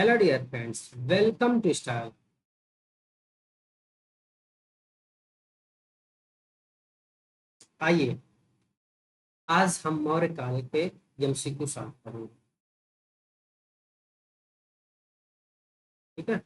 Hello dear friends, welcome to style. आइए, आज हम मौर्य काल के एमसीक्यू सॉल्व करेंगे। ठीक है।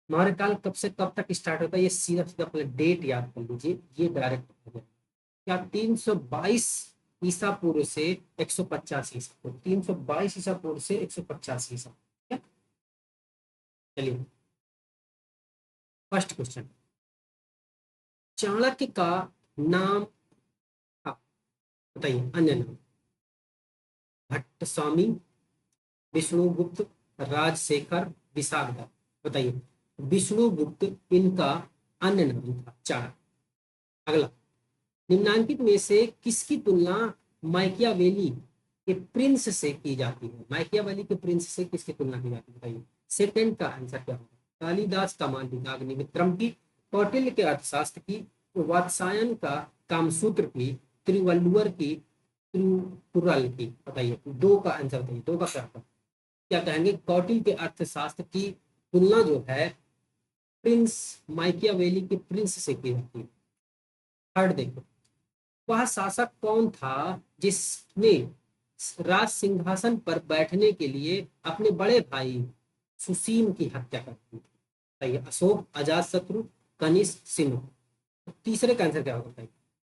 मौर्य काल कब से कब तक स्टार्ट होता है, ये सीधा सीधा पहले डेट याद कर लीजिए। ये डायरेक्ट हो गया क्या? 322 ईसा पूर्व से 150 ईसा पूर्व। 322 ईसा पूर्व से 150 ईसा। ठीक है। चलिए, फर्स्ट क्वेश्चन। चाणक्य का नाम, हाँ, बताइए। अन्य नाम: भट्ट स्वामी, विष्णुगुप्त, राजशेखर, विशाखदत्त। बताइए। विष्णुगुप्त इनका अन्य नाम था, चाणक्य। अगला, निम्नांकित में से किसकी तुलना माइकियावेली के प्रिंस से की जाती है? माइकियावेली के प्रिंस से किसकी तुलना की जाती है? बताइए। सेकंड का आंसर क्या होगा? कालिदास का मांडलिक अग्निमित्रम की, कौटिल्य के अर्थशास्त्र की, वात्सायन का कामसूत्र की, त्रिवल्लुवर की, त्रिपुरल की। बताइए, दो का आंसर बताइए। दो का क्या होगा? क्या कहेंगे? कौटिल्य के अर्थशास्त्र की तुलना जो है प्रिंस माइकियावेली के प्रिंस से की जाती है। थर्ड देखो, वह शासक कौन था जिसने राज सिंहासन पर बैठने के लिए अपने बड़े भाई सुसीम की हत्या कर दी? बताइए। अशोक, अजातशत्रु, कनिष्क, सिंह। तो तीसरे का आंसर क्या होगा? बताइए।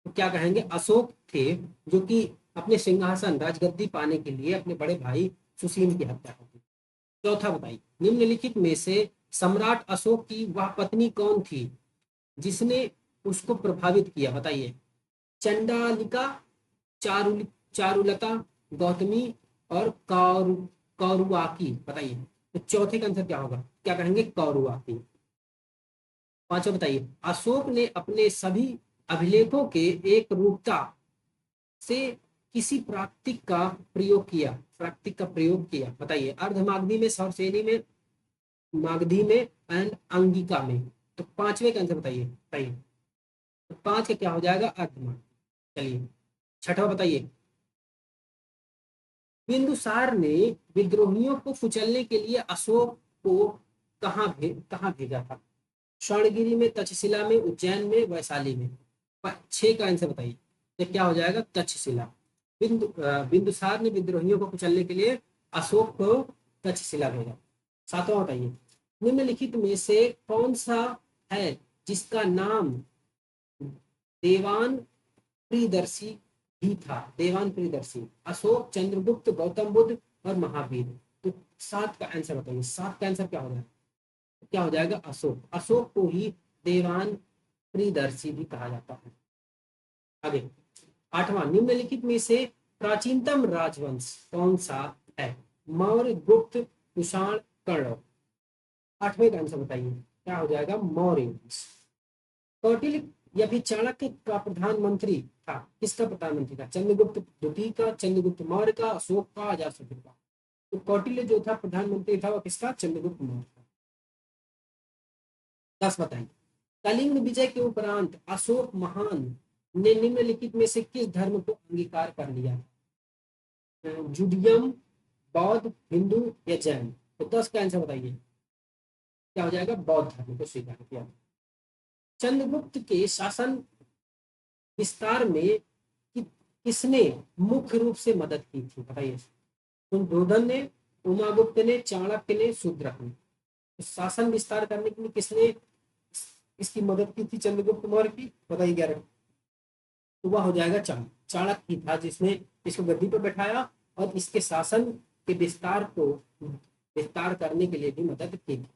तो क्या कहेंगे? अशोक थे, जो कि अपने सिंहासन राजगद्दी पाने के लिए अपने बड़े भाई सुसीम की हत्या कर दी। चौथा बताइए, निम्नलिखित में से सम्राट अशोक की वह पत्नी कौन थी जिसने उसको प्रभावित किया? बताइए। चंडालिका, चारु चारुलता, गौतमी और कौरुआकी। बताइए। तो चौथे का आंसर क्या होगा? क्या कहेंगे? कौरुआकी। पांचवा बताइए, अशोक ने अपने सभी अभिलेखों के एक रूपता से किसी प्राकृतिक का प्रयोग किया? बताइए। अर्धमागधी में, सरसेनी में, मागधी में एंड अंगिका में। तो पांचवे का आंसर बताइए। बताइए। तो पांच का क्या हो जाएगा? अर्धमागधी। चलिए, छठवा बताइए। बिंदुसार ने विद्रोहियों को कुचलने के लिए अशोक को कहाँ भेजा था? स्वर्णगिरी में, तक्षशिला में, उज्जैन में, वैशाली में। छह का आंसर बताइए। तो क्या हो जाएगा? तक्षशिला। बिंदुसार ने विद्रोहियों को कुचलने के लिए अशोक को तक्षशिला भेजा। सातवां बताइए, निम्नलिखित में से कौन सा है जिसका नाम देवान प्रियदर्शी भी था? देवान प्रियदर्शी: अशोक, चंद्रगुप्त, गौतम बुद्ध और महावीर। तो सात का आंसर बताइए। सात का आंसर क्या हो जाएगा? क्या हो जाएगा? अशोक। अशोक को ही देवान प्रियदर्शी भी कहा जाता है। आगे, आठवां, निम्नलिखित में से प्राचीनतम राजवंश कौन सा है? मौर्य, गुप्त, कुषाण, कर्ण। आठवें का आंसर बताइए। क्या हो जाएगा? मौर्य वंश। कौटिल्य या फिर चाणक्य का प्रधानमंत्री था? किसका प्रधानमंत्री था? चंद्रगुप्त द्वितीय का, चंद्रगुप्त मौर्य का, अशोक का, अजातशत्रु का। तो कौटिल्य जो था प्रधानमंत्री था, वो किसका? चंद्रगुप्त मौर्य का। 10 बताइए। कलिंग विजय के उपरांत अशोक महान ने निम्नलिखित में से किस धर्म को अंगीकार कर लिया? जुडियम, बौद्ध, हिंदू या जैन। तो 10 का आंसर बताइए। क्या हो जाएगा? बौद्ध धर्म को स्वीकार किया। चंद्रगुप्त के शासन विस्तार में किसने मुख्य रूप से मदद की थी? बताइए। शुद्धोधन ने, उमागुप्त ने, चाणक्य ने, शूद्रक ने। तो शासन विस्तार करने के लिए किसने इसकी मदद की थी चंद्रगुप्त मौर्य की? बताइए। 11। तो वह हो जाएगा चाणक्य। चाणक्य ही था जिसने इसको गद्दी पर बैठाया और इसके शासन के विस्तार करने के लिए भी मदद की थी।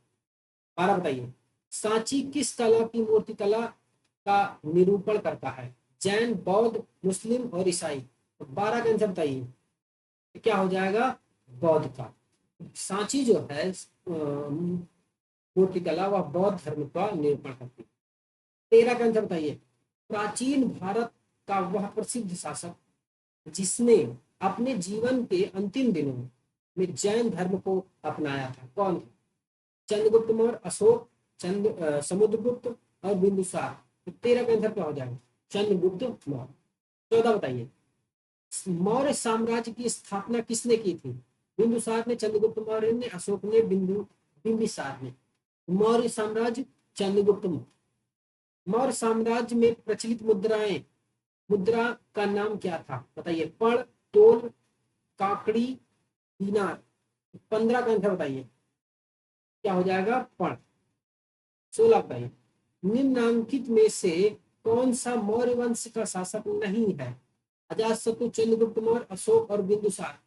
12 बताइए, सांची किस कला की मूर्ति कला का निरूपण करता है? जैन, बौद्ध, मुस्लिम और ईसाई। तो 12 का आंसर बताइए। क्या हो जाएगा? बौद्ध का। सांची जो है मूर्तिकला, वह बौद्ध धर्म का निरूपण करती है। 13 का आंसर बताइए। प्राचीन भारत का वह प्रसिद्ध शासक जिसने अपने जीवन के अंतिम दिनों में जैन धर्म को अपनाया था, कौन था? चंद्रगुप्त मौर्य, अशोक, समुद्रगुप्त और बिंदुसार। तो 13 का आंसर क्या हो जाएगा? चंद्रगुप्त मौर्य। 14 बताइए, मौर्य साम्राज्य की स्थापना किसने की थी? बिंदुसार ने, चंद्रगुप्त मौर्य ने, अशोक ने, बिंबिसार ने। मौर्य साम्राज्य, चंद्रगुप्त मौर्य। मौर्य साम्राज्य में प्रचलित मुद्रा का नाम क्या था? बताइए। पण, तोल, काकड़ी, दीनार। 15 का आंसर बताइए क्या हो जाएगा? पण। 16 बताइए। निम्नांकित में से कौन सा मौर्य वंश का शासक नहीं है? अजातशत्रु, चंद्रगुप्त मौर्य, अशोक और बिंदुसार।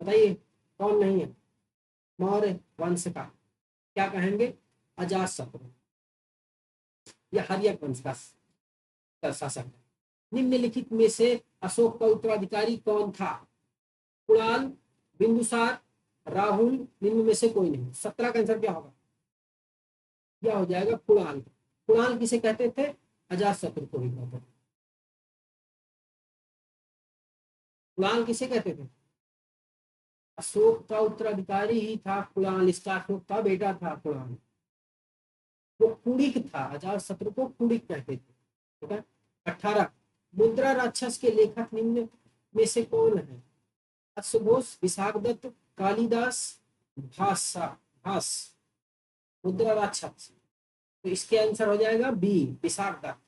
बताइए कौन नहीं है मौर्य वंश का? क्या कहेंगे? अजातशत्रु या हर्यक वंश का शासक है। निम्नलिखित में से अशोक का उत्तराधिकारी कौन था? कुणाल, बिंदुसार, राहुल, निम्न में से कोई नहीं। 17 का आंसर क्या होगा? क्या हो जाएगा? कुणाल। कुणाल किसे कहते थे? अजातशत्रु को भी कहते थे। कुणाल किसे कहते थे? अशोक का उत्तराधिकारी ही था कुणाल। इसका अशोक का बेटा था कुणाल। वो कुड़िक था, अजातशत्रु को कुड़िक कहते थे। ठीक है। 18, मुद्रा राक्षस के लेखक निम्न में से कौन है? अश्वघोष, विशाखदत्त, कालिदास, भास। मुद्रा राक्षस, तो इसके आंसर हो जाएगा बी, विशाखदत्त।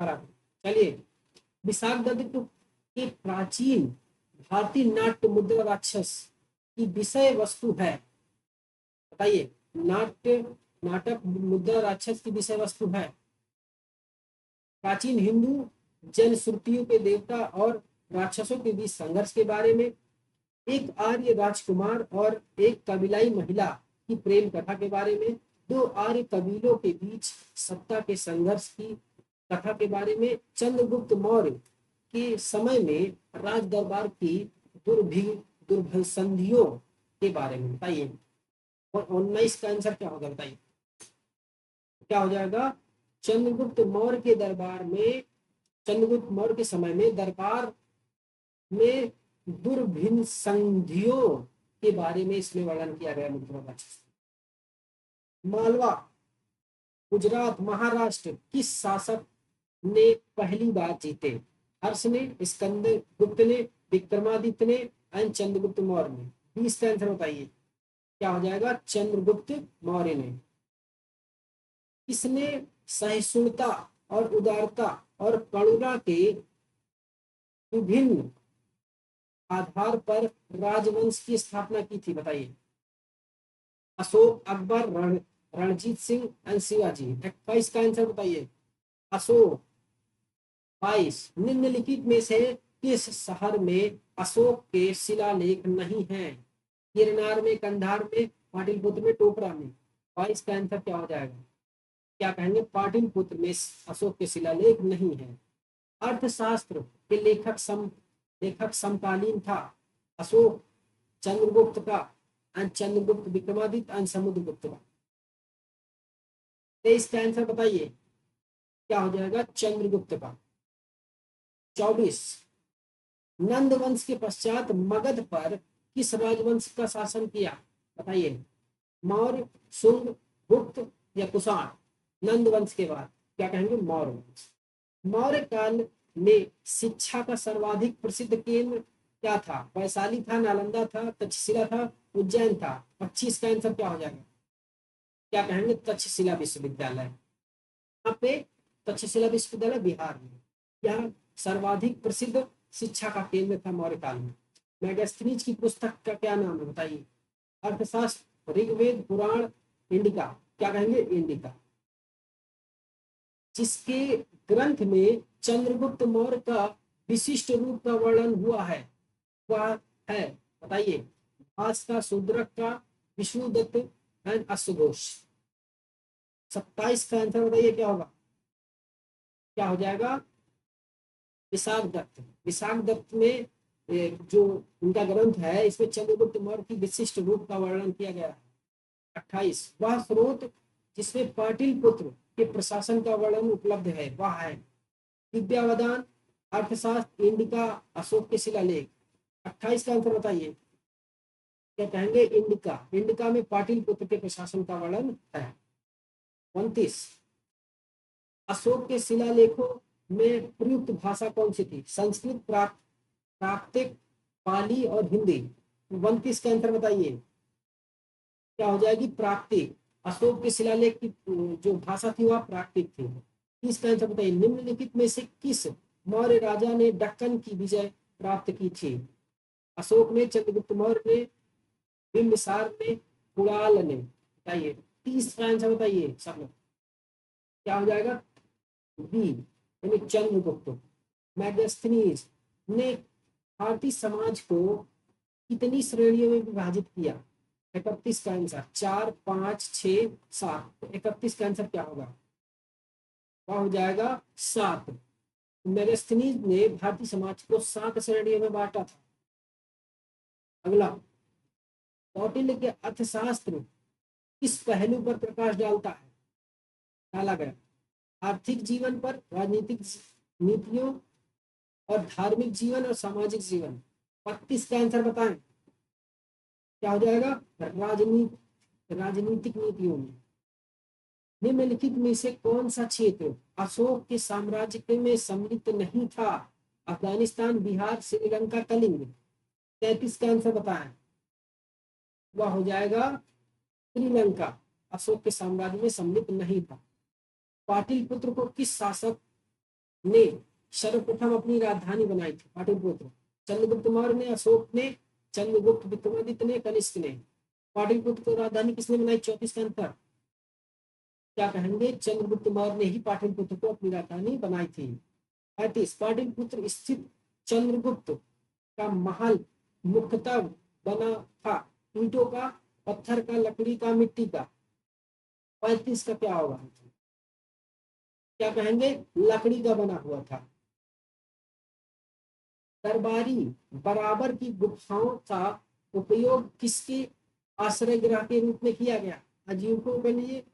बराबर। चलिए, विशाखदत्त की प्राचीन भारतीय नाट्य मुद्रा राक्षस की विषय वस्तु है? बताइए। नाटक मुद्रा राक्षस की विषय वस्तु है प्राचीन हिंदू जन श्रुतियों के देवता और राक्षसों के बीच संघर्ष के बारे में, एक आर्य राजकुमार और एक कबीलाई महिला की प्रेम कथा के बारे में, दो आर्य कबीलों के बीच सत्ता के संघर्ष की कथा के बारे में, चंद्रगुप्त मौर्य के समय में राज दरबार की दुर्भिसंधियों के बारे में। बताइए। और 19 का आंसर क्या होगा? बताइए क्या हो जाएगा? चंद्रगुप्त मौर्य के दरबार में, चंद्रगुप्त मौर्य के समय में दरबार में दुर्भिन्न संधियों के बारे में इसमें वर्णन किया गया। मुद्रा राक्षस। मालवा, गुजरात, महाराष्ट्र किस शासक ने पहली बार जीते? हर्ष ने, स्कंदर गुप्त ने, विक्रमादित्य ने, चंद्रगुप्त मौर्य ने। 20 का आंसर बताइए क्या हो जाएगा? चंद्रगुप्त मौर्य ने। किसने सहिष्णुता और उदारता और करुणा के विभिन्न आधार पर राजवंश की स्थापना की थी? बताइए। अशोक, अकबर, रणजीत सिंह एंड शिवाजी। 21 का आंसर बताइए। अशोक। 22, निम्नलिखित में से किस शहर में अशोक के शिलालेख नहीं है? गिरनार में, कंधार में, पाटलिपुत्र में, टोकरा में। 22 का आंसर क्या हो जाएगा? क्या कहेंगे? पाटलिपुत्र में अशोक के शिलालेख नहीं है। अर्थशास्त्र के लेखक समकालीन था? अशोक, चंद्रगुप्त का, चंद्रगुप्त विक्रमादित्य, समुद्रगुप्त का। 23 का आंसर बताइए क्या हो जाएगा? चंद्रगुप्त का। 24, नंद वंश के पश्चात मगध पर किस राजवंश का शासन किया? बताइए। मौर्य, शुंग, गुप्त या कुषाण? नंद वंश के बाद क्या कहेंगे? मौर्य वंश। मौर्य काल में शिक्षा का सर्वाधिक प्रसिद्ध केंद्र क्या था? वैशाली था, नालंदा था, तक्षशिला था, उज्जैन था। 25 का आंसर क्या हो जाएगा? क्या कहेंगे? तक्षशिला विश्वविद्यालय। यहाँ पे तक्षशिला विश्वविद्यालय बिहार में, यह सर्वाधिक प्रसिद्ध शिक्षा का केंद्र था मौर्य काल में। मैगस्थनीज की पुस्तक का क्या नाम है? बताइए। अर्थशास्त्र, ऋग्वेद, पुराण, इंडिका। क्या कहेंगे? इंडिका। जिसके ग्रंथ में चंद्रगुप्त मौर्य का विशिष्ट रूप का वर्णन हुआ है वह है? बताइए। भास का, शूद्रक का, विष्णुदत्त एंड अश्वघोष। 27 का आंसर बताइए क्या होगा? क्या हो जाएगा? विशाखदत्त। विशाखदत्त में जो उनका ग्रंथ है इसमें चंद्रगुप्त मौर्य की विशिष्ट रूप का वर्णन किया गया है। 28, वह स्रोत जिसमें पाटिलपुत्र के प्रशासन का वर्णन उपलब्ध है वह है? विद्यावदान, अर्थशास्त्र, इंडिका, अशोक के शिलालेख। 28 का आंसर बताइए क्या कहेंगे? इंडिका। इंडिका में पाटिलपुत्र के प्रशासन का वर्णन है। 29, अशोक के शिलालेखों में प्रयुक्त भाषा कौन सी थी? संस्कृत, प्राकृतिक, पाली और हिंदी। 29 का आंसर बताइए क्या हो जाएगी? प्राकृतिक। अशोक के शिलालेख की जो भाषा थी वह प्राकृतिक थी। 30 का आंसर बताइए निम्नलिखित में से किस मौर्य राजा ने दक्कन की विजय प्राप्त की थी? अशोक ने, चंद्रगुप्त मौर्य ने, बिंबिसार ने, कुणाल ने। बताइए 30 का आंसर बताइए सब लोग क्या हो जाएगा? बी यानी चंद्रगुप्त। मैगस्थनीज ने भारतीय समाज को कितनी श्रेणियों में विभाजित किया? 31 का आंसर 4, 5, 6, 7। 31 का आंसर क्या होगा? क्या हो जाएगा? 7। मैगस्थनीज ने भारतीय समाज को 7 श्रेणियों में बांटा था। अगला, कौटिल्य के अर्थशास्त्र किस पहलू पर प्रकाश डालता है? डाला गया आर्थिक जीवन पर, राजनीतिक नीतियों और धार्मिक जीवन और सामाजिक जीवन। 32 का आंसर बताएं क्या हो जाएगा? राजनीतिक नीतियों में। निम्नलिखित में से कौन सा क्षेत्र अशोक के साम्राज्य में सम्मिलित नहीं था? अफगानिस्तान, बिहार, श्रीलंका, कलिंग। 33 का आंसर बताएं वह हो जाएगा श्रीलंका। अशोक के साम्राज्य में सम्मिलित नहीं था। पाटलिपुत्र को किस शासक ने सर्वप्रथम अपनी राजधानी बनाई थी? पाटलिपुत्र चंद्रगुप्त मौर्य ने, अशोक ने, चंद्रगुप्त विक्रमादित्य ने, कनिष्क ने। पाटलिपुत्र को राजधानी किसने बनाई? 34 का अंतर क्या कहेंगे? चंद्रगुप्त मौर्य ने ही पाटलिपुत्र को अपनी राजधानी बनाई थी। 35 पाटलिपुत्र स्थित चंद्रगुप्त का महल मुख्यतः बना था ईंटों का, पत्थर का, लकड़ी का, मिट्टी का। 35 का क्या होगा? क्या कहेंगे? लकड़ी का बना हुआ था। दरबारी बराबर की गुफाओं का उपयोग किसके आश्रय गृह के रूप में किया गया? अजीवकों के लिए,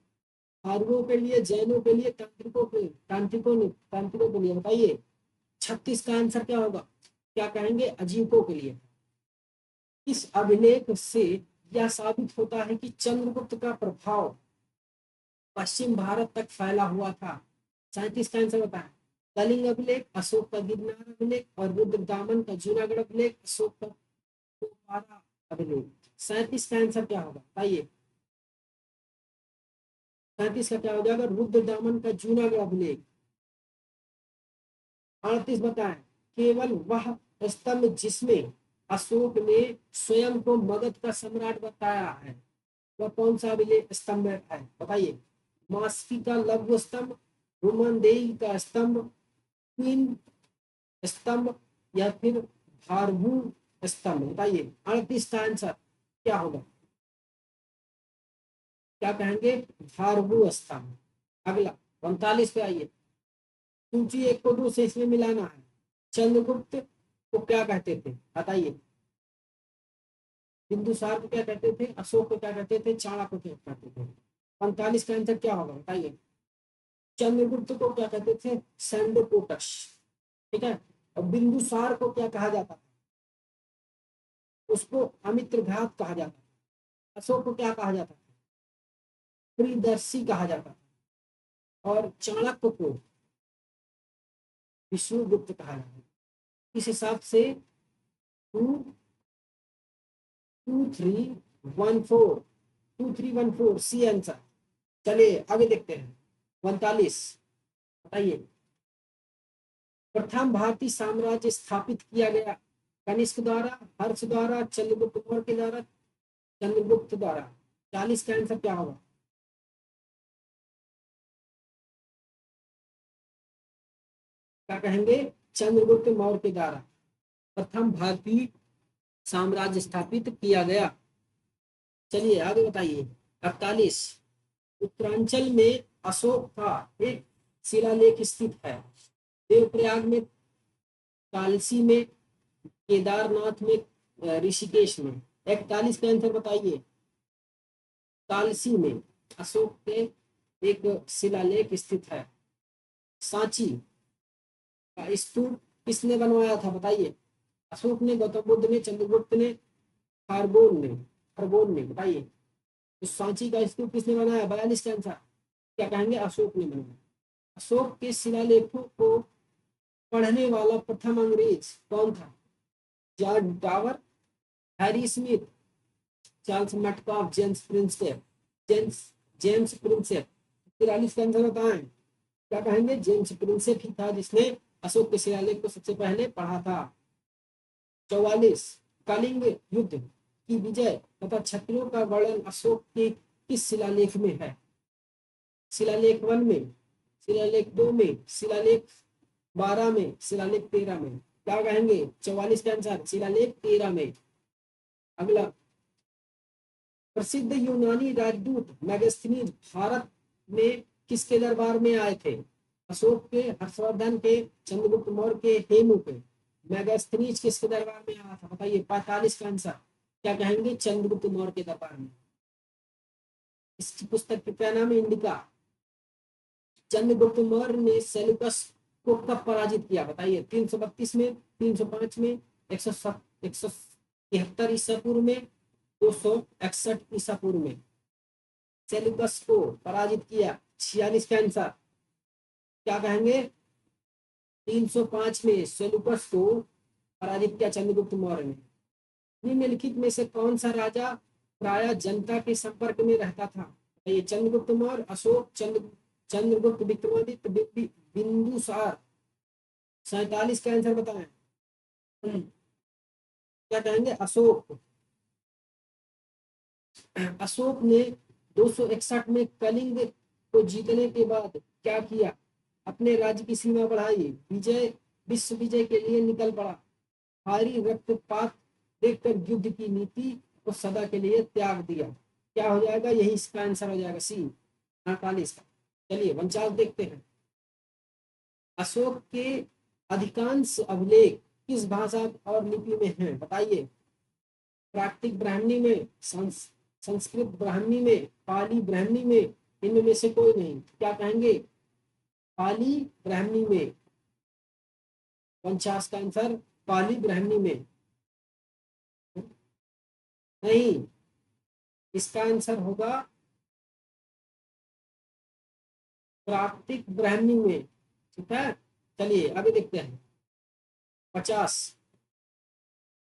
आर्यों के लिए, जैनों के लिए, तांत्रिकों के लिए। बताइए 36 का आंसर क्या होगा? क्या कहेंगे? अजीवकों के लिए। इस अभिलेख से यह साबित होता है कि चंद्रगुप्त का प्रभाव पश्चिम भारत तक फैला हुआ था। 37 का आंसर बताएं। कलिंग अभिलेख, अशोक का गिरनार अभिलेख और रुद्रदामन का जूनागढ़ अभिलेख, अशोक का कुपवारा अभिलेख। 37 का आंसर क्या होगा? बताइए 37 का क्या हो जाएगा? रुद्रदामन का जूनागढ़ अभिलेख। 38 बताएं केवल वह स्तंभ जिसमें अशोक ने स्वयं को मगध का सम्राट बताया है वह कौन सा अभिलेख स्तंभ है? बताइए मास्की का लघु स्तंभ, रुमनदेई का स्तंभ, क्वीन स्तंभ या फिर भारभू स्तंभ। बताइए 38 का आंसर क्या होगा? क्या कहेंगे? भारभू स्तंभ। अगला 39 पे आइए। सूची एक को दूसरे इसमें मिलाना है। चंद्रगुप्त को क्या कहते थे? बताइए बिंदुसार को क्या कहते थे? अशोक को क्या कहते थे? चाणक्य को क्या कहते थे? 45 का आंसर क्या होगा? बताइए चंद्रगुप्त को क्या कहते थे? सैंडोपोटस। ठीक है। और बिंदुसार को क्या कहा जाता था? उसको अमित्रघात कहा जाता था। अशोक को क्या कहा जाता था? प्रियदर्शी कहा जाता था। और चाणक्य को विष्णुगुप्त कहा जाता था। इस हिसाब से 2314 सी आंसर। चलिए आगे देखते हैं। 45 बताइए प्रथम भारतीय साम्राज्य स्थापित किया गया कनिष्क द्वारा, हर्ष द्वारा, चंद्रगुप्त मौर्य के द्वारा, चंद्रगुप्त द्वारा। 40 का आंसर क्या होगा? क्या कहेंगे? चंद्रगुप्त मौर्य के द्वारा प्रथम भारतीय साम्राज्य स्थापित किया गया। चलिए आगे बताइए। 48 उत्तरांचल में अशोक का एक शिलालेख स्थित है। देवप्रयाग में, कालसी में, केदारनाथ में, ऋषिकेश में। 41 का आंसर बताइए। कालसी में अशोक के एक शिलालेख स्थित है। सांची का स्तूप किसने बनवाया था? बताइए अशोक ने, गौतम बुद्ध ने, चंद्रगुप्त ने, खरगोन ने। बताइए तो सांची का स्तूप किसने बनाया? 42 का आंसर क्या कहेंगे? अशोक ने बनाया। अशोक के शिलालेखों को पढ़ने वाला प्रथम अंग्रेज कौन था? George tower, Harry Smith, Charles Metcalfe, James Prinsep. 43 का आंसर बताएं, क्या कहेंगे? जेम्स प्रिंसेप ही था जिसने अशोक के शिलालेख को सबसे पहले पढ़ा था। 44, कलिंग युद्ध की विजय तथा क्षत्रियों का वर्णन अशोक के किस शिलालेख में है? शिलालेख 1 में, शिलालेख 2 में, शिलालेख 12 में, शिलालेख 13 में। क्या कहेंगे? 44 का आंसर शिलालेख 13 में। अगला, प्रसिद्ध यूनानी राजदूत मेगास्थनीज भारत में किसके दरबार में आए थे? अशोक के, हर्षवर्धन के, चंद्रगुप्त मौर्य के, हेमू के। मेगास्थनीज किसके दरबार में आया था? बताइए। 45 का आंसर क्या कहेंगे? चंद्रगुप्त मौर्य के दरबार में। इस पुस्तक के क्या नाम है? इंडिका। चंद्रगुप्त मौर्य ने सेल्यूकस को कब पराजित किया? बताइए। 332 में, 305 में, 173 ईसा पूर्व में, 261 ईसा पूर्व में सेल्यूकस को पराजित किया। 46 का आंसर क्या कहेंगे? 305 में सेल्यूकस को पराजित किया चंद्रगुप्त मौर्य ने। निम्नलिखित में से कौन सा राजा प्राय जनता के संपर्क में रहता था? ये चंद्रगुप्त मौर्य, अशोक, चंद्रगुप्त, विक्रमादित्य, बिंदुसार। 47 का आंसर बताएं। क्या कहेंगे? अशोक। अशोक ने 261 में कलिंग को जीतने के बाद क्या किया? अपने राज्य की सीमा बढ़ाई, विश्व विजय के लिए निकल पड़ा। भारी रक्तपात देखकर युद्ध की नीति को सदा के लिए त्याग दिया। क्या हो जाएगा? यही इसका आंसर हो जाएगा, सी, 48 का। चलिए 49 देखते हैं। अशोक के अधिकांश अभिलेख किस भाषा और लिपि में हैं? बताइए। प्राकृतिक ब्राह्मणी में, संस्कृत ब्राह्मणी में, पाली ब्राह्मणी में, इनमें में से कोई नहीं। क्या कहेंगे? पाली ब्राह्मणी में। 49 का आंसर पाली ब्राह्मणी में नहीं, इसका आंसर होगा प्राकृतिक ब्राह्मणी में। ठीक है, चलिए आगे देखते हैं। 50,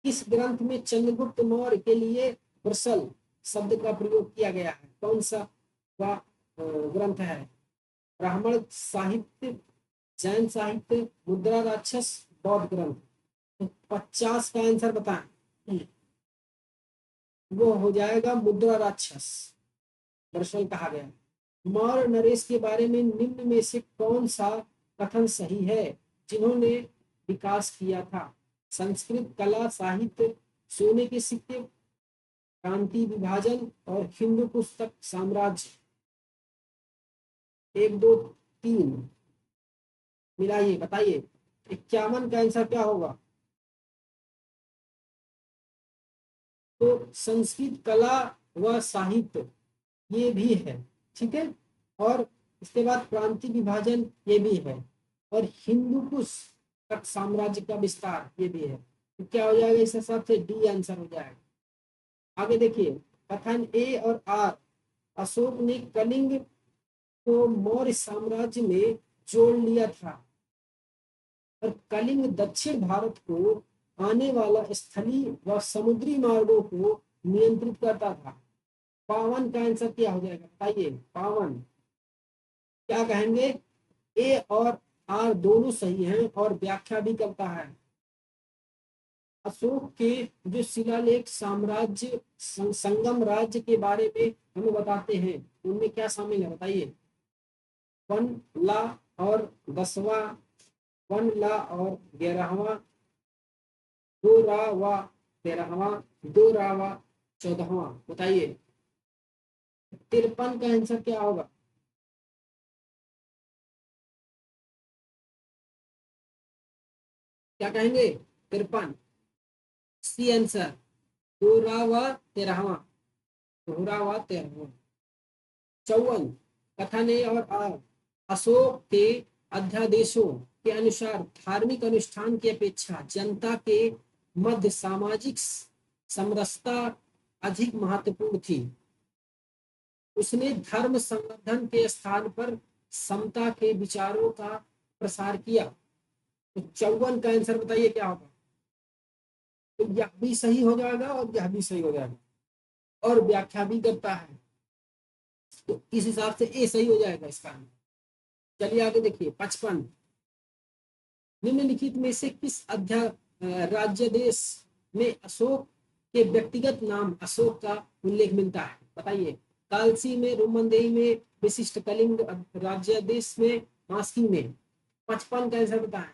किस ग्रंथ में चंद्रगुप्त मौर्य के लिए वृषल शब्द का प्रयोग किया गया है? कौन सा वह ग्रंथ है? ब्राह्मण साहित्य, जैन साहित्य, मुद्रा राक्षस, बौद्ध ग्रंथ। तो 50 का आंसर बताएं। वो हो जाएगा मुद्रा राक्षस, दरअसल कहा गया। मौर्य नरेश के बारे में निम्न में से कौन सा कथन सही है? जिन्होंने विकास किया था? संस्कृत, कला, साहित्य, सोने के सिक्के, क्रांति, विभाजन और हिंदू पुस्तक साम्राज्य। 1 2 3 मिलाइए, बताइए। 51 का आंसर क्या होगा? तो संस्कृत, कला व साहित्य ये भी है। ठीक है, और इसके बाद क्रांति, विभाजन ये भी है, और हिंदू कुश तक साम्राज्य का विस्तार ये भी है। तो क्या हो जाएगा? इस हिसाब से डी आंसर हो जाएगा। आगे देखिए, कथन ए और आर। अशोक ने कलिंग को मौर्य साम्राज्य में जोड़ लिया था और कलिंग दक्षिण भारत को आने वाला स्थलीय व समुद्री मार्गों को नियंत्रित करता था। 52 का आंसर क्या हो जाएगा? बताइए। 52 क्या कहेंगे? ए और आर दोनों सही हैं और व्याख्या भी करता है। अशोक के जो शिलालेख साम्राज्य संगम राज्य के बारे में हमें बताते हैं, उनमें क्या शामिल है? बताइए। 1 ला और 10वां, 1 ला और 11वां, 2 रा व 13वां, 2 रा व 14वां। बताइए। 53 का आंसर क्या होगा? क्या कहेंगे? 53 सी आंसर। 2 रा व 13वां, 2 रा व 13वां। 54, कथन ए और आर। अशोक के अध्यादेशों के अनुसार धार्मिक अनुष्ठान की अपेक्षा जनता के मध्य सामाजिक समरसता अधिक महत्वपूर्ण थी। उसने धर्म संवर्धन के स्थान पर समता के विचारों का प्रसार किया। तो 54 का आंसर बताइए क्या होगा? तो यह भी सही हो जाएगा और यह भी सही हो जाएगा, और व्याख्या भी करता है, तो इस हिसाब से ए सही हो जाएगा इसका। चलिए आगे देखिए 55, निम्नलिखित में से किस राज्य देश में अशोक के व्यक्तिगत नाम अशोक का उल्लेख मिलता है, बताइए। कालसी में, रोमनदेही में, विशिष्ट कलिंग राज्य देश में, मास्की में। 55 का आंसर बताएं,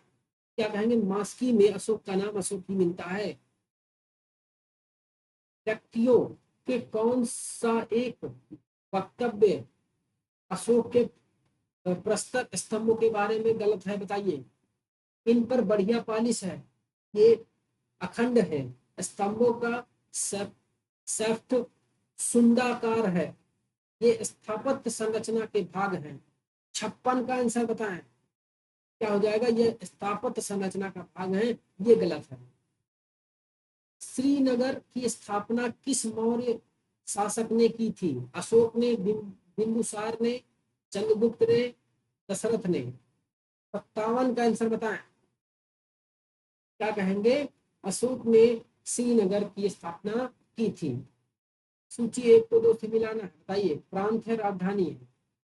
क्या कहेंगे, मास्की में अशोक का नाम अशोक ही मिलता है। व्यक्तियों के कौन सा एक वक्तव्य अशोक के प्रस्तर स्तंभों के बारे में गलत है, बताइए। इन पर बढ़िया पॉलिश है, ये अखंड है, स्तंभों का सेफ्ट सुंडाकार है, ये स्थापत्य संरचना के भाग हैं। 56 का आंसर बताएं, क्या हो जाएगा, ये स्थापत्य संरचना का भाग है, ये गलत है। श्रीनगर की स्थापना किस मौर्य शासक ने की थी, अशोक ने, बिंदुसार ने, चंद्रगुप्त ने, दशरथ ने। 57 का आंसर बताएं, क्या कहेंगे, अशोक ने श्रीनगर की स्थापना की थी। सूची 1 को 2 से मिलाना है, बताइए। प्रांत है, राजधानी है,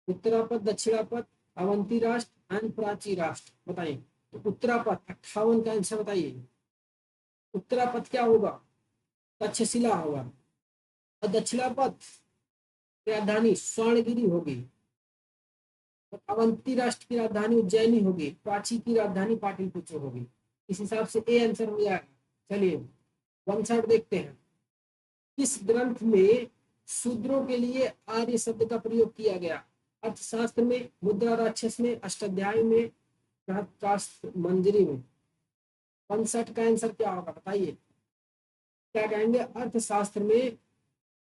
उत्तरापद, दक्षिणापद, अवंती राष्ट्र एंड प्राची राष्ट्र, बताइए। तो उत्तरापद 58 का आंसर बताइए। उत्तरापद क्या होगा, तक्षशिला होगा, और दक्षिणापद राजधानी स्वर्णगिरी होगी, और अवंती राष्ट्र की राजधानी उज्जैनी होगी, प्राची की राजधानी पाटलिपुत्र होगी। इस हिसाब से ए आंसर हो जाएगा। चलिए 1 देखते हैं, किस ग्रंथ में शूद्रों के लिए आर्य शब्द का प्रयोग किया गया, अर्थशास्त्र में, मुद्रा राक्षस में, अष्टाध्यायी में, मंजरी में। 65 का आंसर क्या होगा, बताइए। क्या कहेंगे, अर्थशास्त्र में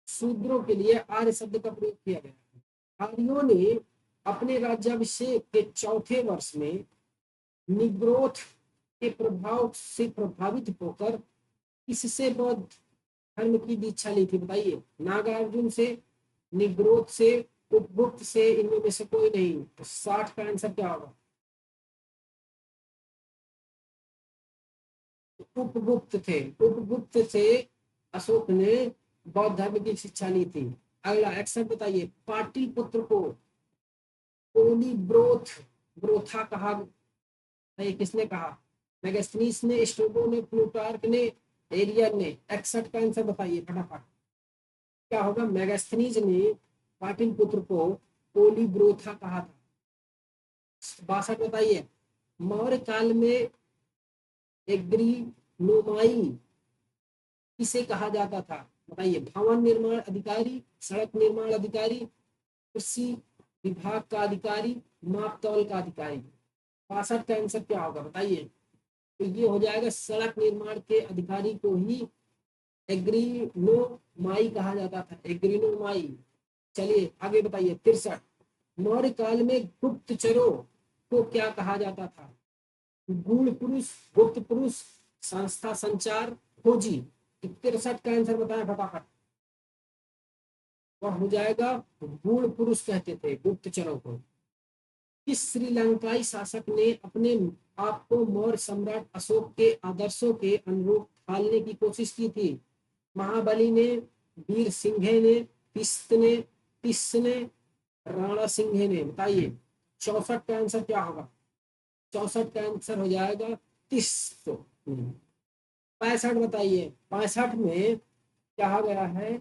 शूद्रों के लिए आर्य शब्द का प्रयोग किया गया। आर्यों ने अपने राज्याभिषेक के 4थे वर्ष में निग्रोथ के प्रभाव से प्रभावित होकर इससे बौद्ध धर्म की दीक्षा ली थी, बताइए। नागार्जुन से, निग्रोथ से, उपगुप्त से, इनमें में से कोई नहीं। तो 60 का आंसर क्या होगा, उपगुप्त थे, उपगुप्त से अशोक ने बौद्ध धर्म की शिक्षा ली थी। अगला 61 बताइए, पाटलिपुत्र को पोलीब्रोथ ब्रोथा कहा, ये किसने कहा, मेगास्थनीज ने, स्ट्रैबो ने, प्लूटार्क ने, एरियन ने। 61 का आंसर बताइए फटाफट, क्या होगा, मेगास्थनीज ने पाटलिपुत्र को पोलीब्रोथा कहा था। 62 बताइए, मौर्य काल में एग्रीनोमाई किसे कहा जाता था, बताइए। भवन निर्माण अधिकारी, सड़क निर्माण अधिकारी, कृषि विभाग का अधिकारी, मापतौल का अधिकारी। 62 का आंसर क्या होगा, बताइए। तो ये हो जाएगा, सड़क निर्माण के अधिकारी को ही एग्रीनोमाई कहा जाता था, एग्रीनोमाई। चलिए आगे बताइए 63, मौर्य काल में गुप्तचरों को क्या कहा जाता था, गूढ़ पुरुष, गुप्त पुरुष, संस्था संचार, खोजी। 63 का आंसर बताएं फटाफट, वह हो जाएगा, गूढ़ पुरुष कहते थे गुप्तचरों को। किस श्रीलंकाई शासक ने अपने आप को मौर्य सम्राट अशोक के आदर्शों के अनुरूप ढालने की कोशिश की थी, महाबली ने, वीर सिंघे ने, तिस ने, राणा सिंघे ने, बताइए। 64 का आंसर क्या होगा, 64 का आंसर हो जाएगा 30। 65 बताइए, 65 में कहा गया है,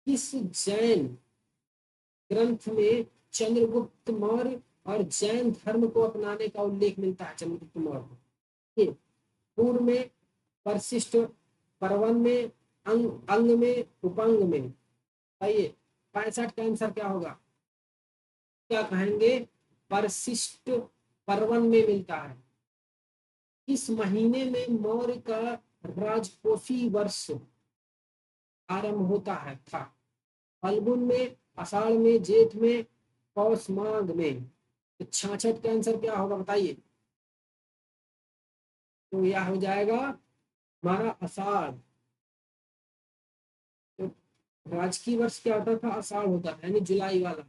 किस जैन ग्रंथ में चंद्रगुप्त मौर्य और जैन धर्म को अपनाने का उल्लेख मिलता है, चंद्रगुप्त मौर्य को। पूर्व में, परिशिष्ट, परवन में, अंग में, उपांग में। आइए 65 का आंसर क्या होगा, क्या कहेंगे, परिशिष्ट परवन में मिलता है। इस महीने में मौर्य का राजकोषीय वर्ष आरंभ होता है था, फाल्गुन में, आषाढ़ में, जेठ में, पौष माघ में। तो 66 का आंसर क्या होगा, बताइए। तो यह हो जाएगा हमारा आषाढ़। तो राजकीय वर्ष क्या होता था, आषाढ़ होता था, यानी जुलाई वाला।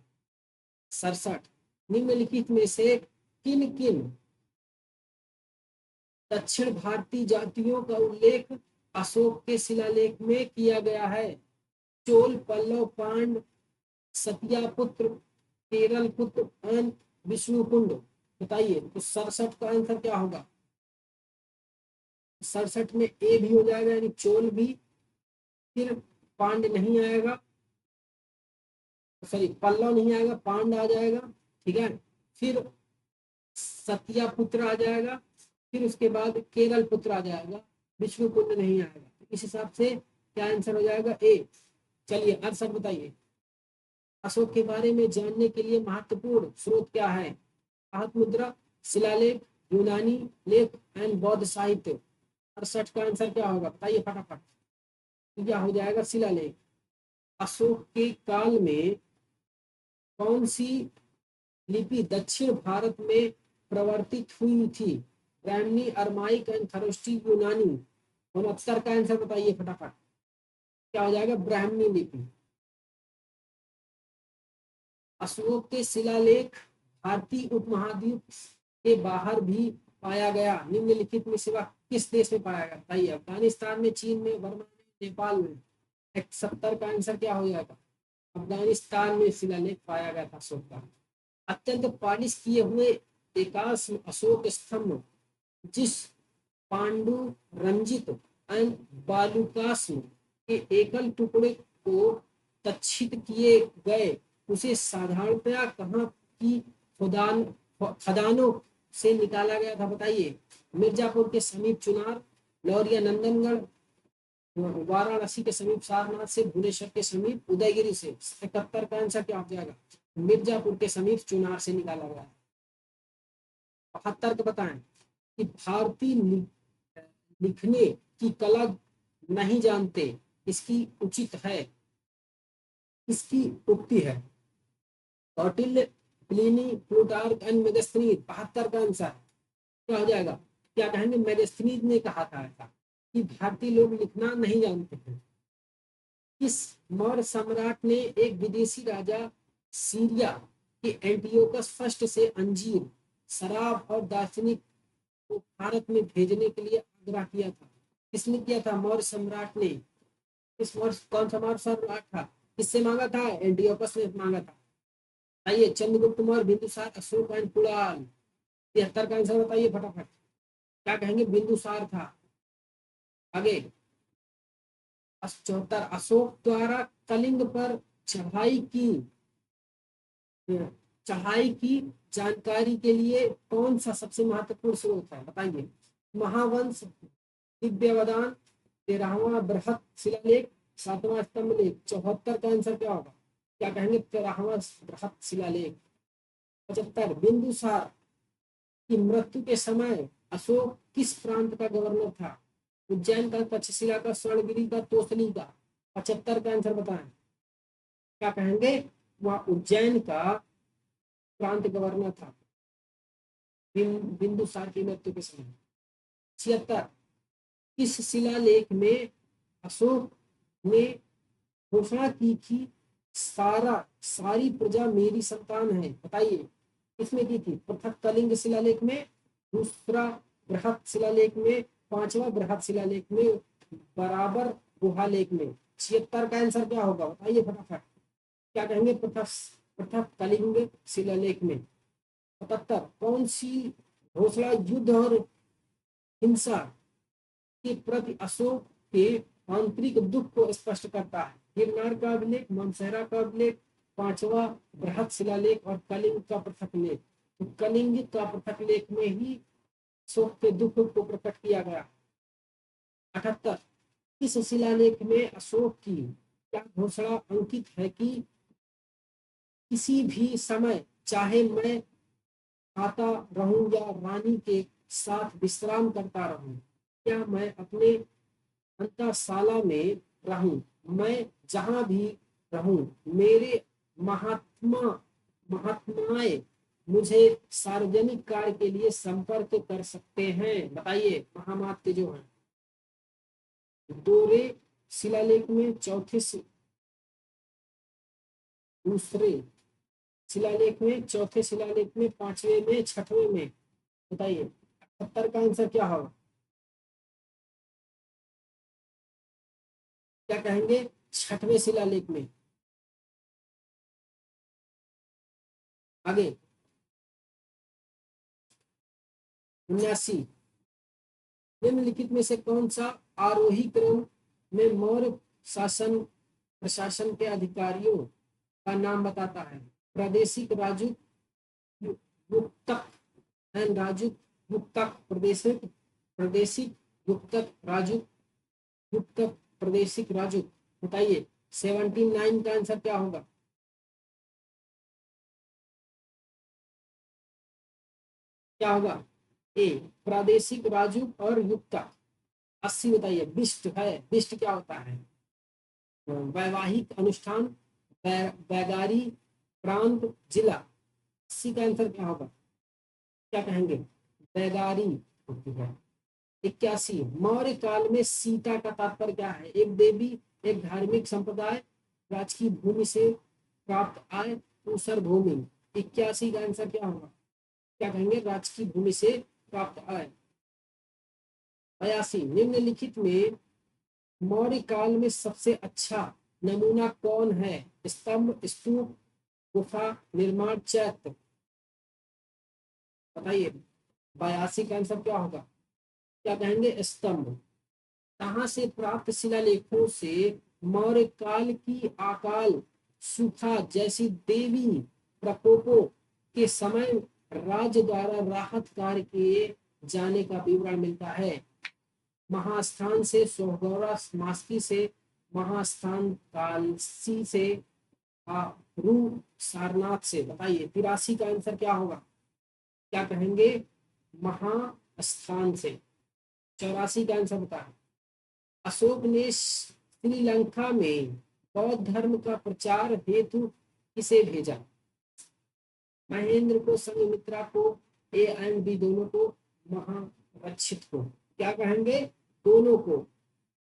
67, निम्नलिखित में से किन किन दक्षिण भारतीय जातियों का उल्लेख अशोक के शिलालेख में किया गया है? चोल, पल्लव, पांड, सत्यापुत्र, केरल पुत्र एंड विष्णुकुंड। बताइए तो 67 का आंसर क्या होगा? 67 में ए भी हो जाएगा यानी चोल भी, फिर पांड नहीं आएगा, सॉरी पल्लव नहीं आएगा, पांड आ जाएगा, ठीक है, फिर सतिया पुत्र आ जाएगा, फिर उसके बाद केरल पुत्र आ जाएगा, विष्णु कुंड नहीं आएगा। इस हिसाब से क्या आंसर हो जाएगा? ए। चलिए आंसर बताइए। अशोक के बारे में जानने के लिए महत्वपूर्ण स्रोत क्या है? आहत मुद्रा, शिलालेख, यूनानी लेख एंड बौद्ध साहित्य। 68 का आंसर क्या होगा बताइए फटाफट। क्या हो जाएगा? शिलालेख। अशोक के काल में कौन सी लिपि दक्षिण भारत में प्रवर्तित हुई थी? ब्राह्मणी, अरमाइक एंड खरोष्टी, यूनानी। 69 का आंसर बताइए फटाफट। क्या हो जाएगा? ब्राह्मणी लिपि। अशोक के शिलालेख भारतीय उपमहाद्वीप के बाहर भी पाया गया। निम्नलिखित में सिवा किस देश में पाया गया बताइए? अफगानिस्तान में, चीन में, बर्मा में, नेपाल में। 71 का आंसर क्या हो जाएगा? अफगानिस्तान में शिलालेख पाया गया था अशोक का। अत्यंत पालिश किए हुए एकाश अशोक स्तंभ जिस पांडु रंजित एंड बालुकास्म के एकल टुकड़े को तच्छित किए गए उसे साधारणतया कहाँ की खदानों से निकाला गया था बताइए? मिर्जापुर के समीप चुनार, लौरिया नंदनगढ़, वाराणसी के समीप सारनाथ से, भुवनेश्वर के समीप उदयगिरी से। 71 का आंसर क्या हो जाएगा? मिर्जापुर के समीप चुनार से निकाला गया। 72 का बताएं कि भारतीय लिखने की कला नहीं जानते, इसकी उचित है, इसकी उक्ति है? Kautilya, Pliny, Plutarch and Megasthenes. 72 का आंसर क्या हो जाएगा? क्या कहेंगे? मेगास्थनीज ने कहा था ऐसा कि भारतीय लोग लिखना नहीं जानते हैं। किस मौर्य सम्राट ने एक विदेशी राजा सीरिया के एंटियोकस फर्स्ट से अंजीर, शराब और दार्शनिक को भारत में भेजने के लिए आग्रह किया था? किसने किया था? मौर्य सम्राट ने। इस वर्ष कौन सा मौर्य सम्राट था? किससे मांगा था? एंटियोकस ने मांगा था। आइए चंद्रगुप्त मौर्य, बिंदुसार, अशोक एंड कुणाल। 73 का आंसर बताइए फटाफट। क्या कहेंगे? बिंदुसार था। आगे 74 अशोक द्वारा कलिंग पर चढ़ाई की चढ़ाई की जानकारी के लिए कौन सा सबसे महत्वपूर्ण स्रोत है बताइए? महावंश, दिव्यवदान, 13वां बृहत शिलालेख, 7वां स्तंभ लेख। 74 का आंसर क्या होगा? क्या कहेंगे? 13वां बृहत शिलालेख। 75 बिंदुसार की मृत्यु के समय अशोक किस प्रांत का गवर्नर था? उज्जैन का, तक्षशिला का, स्वर्णगिरी का, तोसली का। 75 का आंसर बताएं। क्या कहेंगे? वह उज्जैन का प्रांत गवर्नर था बिंदुसार की मृत्यु के समय। 76 इस शिलालेख में अशोक ने घोषणा की थी सारी प्रजा मेरी संतान है? बताइए किसमें की थी? पृथक कलिंग शिलालेख में, दूसरा बृहत शिलालेख में, 5वां बृहत शिलालेख में, बराबर गुहा लेख में। 76 का आंसर क्या होगा बताइए फटाफट। क्या कहेंगे? पृथक पृथक कलिंग शिलालेख में। 77 कौन सी घोषणा युद्ध और हिंसा के प्रति अशोक के आंतरिक दुख को स्पष्ट करता है? गिरनार का अभिलेख, मानसहरा का अभिलेख, 5वां बृहत शिलालेख और कलिंग का पृथक लेख। तो कलिंग का पृथक लेख में ही अशोक के दुख को प्रकट किया गया। 78 इस शिलालेख में अशोक की क्या घोषणा अंकित है कि किसी भी समय चाहे मैं खाता रहूं या रानी के साथ विश्राम करता रहूं, क्या मैं अपने अंतःशाला में रहूं, मैं जहां भी रहूं, मेरे महात्माएं मुझे सार्वजनिक कार्य के लिए संपर्क कर सकते हैं? बताइए महामात्य जो है। दोरे शिलालेख में, दूसरे शिलालेख में, चौथे शिलालेख में, 5वें में, 6वें में। बताइए 78 का आंसर क्या होगा? क्या कहेंगे 6वें शिलालेख में। आगे 79, निम्नलिखित में से कौन सा आरोही क्रम में मौर्य शासन प्रशासन के अधिकारियों का नाम बताता है? प्रादेशिक राजूक युक्तक एंड राजूक युक्तक, प्रादेशिक प्रादेशिक युक्तक राजूक युक्तक प्रादेशिक राजूक। बताइए 79 का आंसर क्या होगा? क्या होगा? ए प्रादेशिक राजूक और युक्तक। 80 बताइए बिष्ट है, बिष्ट क्या होता है? वैवाहिक अनुष्ठान, बैगारी, प्रांत, जिला। 80 का आंसर क्या होगा? क्या कहेंगे? बैगारी होती है। 81, मौर्य काल में सीता का तात्पर्य क्या है? एक देवी, एक धार्मिक संप्रदाय, राजकीय भूमि से प्राप्त आय, ऊसर भूमि। 81 का आंसर क्या होगा? क्या कहेंगे? राजकीय भूमि से प्राप्त आय। 82, निम्नलिखित में मौर्य काल में सबसे अच्छा नमूना कौन है? स्तंभ, स्तूप, गुफा, निर्माण, चैत्य। बताइए 82 का आंसर क्या होगा? क्या कहेंगे? स्तंभ। कहाँ से प्राप्त शिलालेखों से मौर्य काल की अकाल सूखा जैसी देवी प्रकोपों के समय राज्य द्वारा राहत कार्य किए जाने का विवरण मिलता है? महास्थान से, सोहगौरा मास्की से, महास्थान कालसी से, रू सारनाथ से। बताइए 83 का आंसर क्या होगा? क्या कहेंगे? महास्थान से। 84 का आंसर बताएं। अशोक ने श्रीलंका में बौद्ध धर्म का प्रचार हेतु किसे भेजा? महेंद्र को, संघमित्रा को, ए एंड बी दोनों को, महारक्षित को। क्या कहेंगे? दोनों को,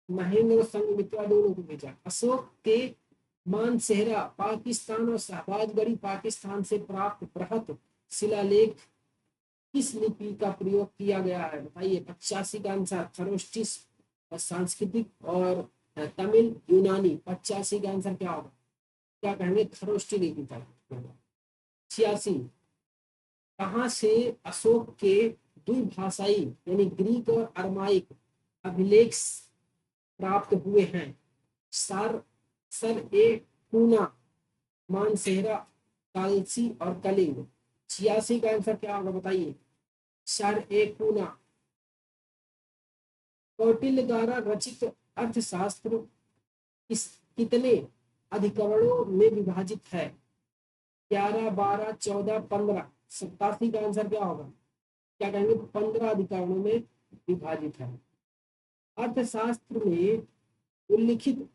महेंद्र और संघमित्रा दोनों को भेजा। अशोक के मानसेहरा पाकिस्तान और शहबाजगढ़ी पाकिस्तान से प्राप्त बृहत शिलालेख किस लिपि का प्रयोग किया गया है? बताइए 85 का आंसर खरोष्टी सांस्कृतिक और तमिल यूनानी। 85 का आंसर क्या होगा? क्या कहेंगे? खरोष्टी लिपि का। 86, कहाँ से अशोक के द्विभाषाई यानी ग्रीक और अरमाइक अभिलेख प्राप्त हुए हैं? सर सर ए पूना, मानसेहरा, कालसी और कलिंग। 86 का आंसर क्या होगा? बताइए सर ए पूना। कौटिल्य द्वारा रचित अर्थशास्त्र किस कितने अधिकरणों में विभाजित है? 11, 12, 14, 15। 87 का आंसर क्या होगा? क्या कहेंगे? 15 अधिकरणों में विभाजित है। अर्थशास्त्र में उल्लिखित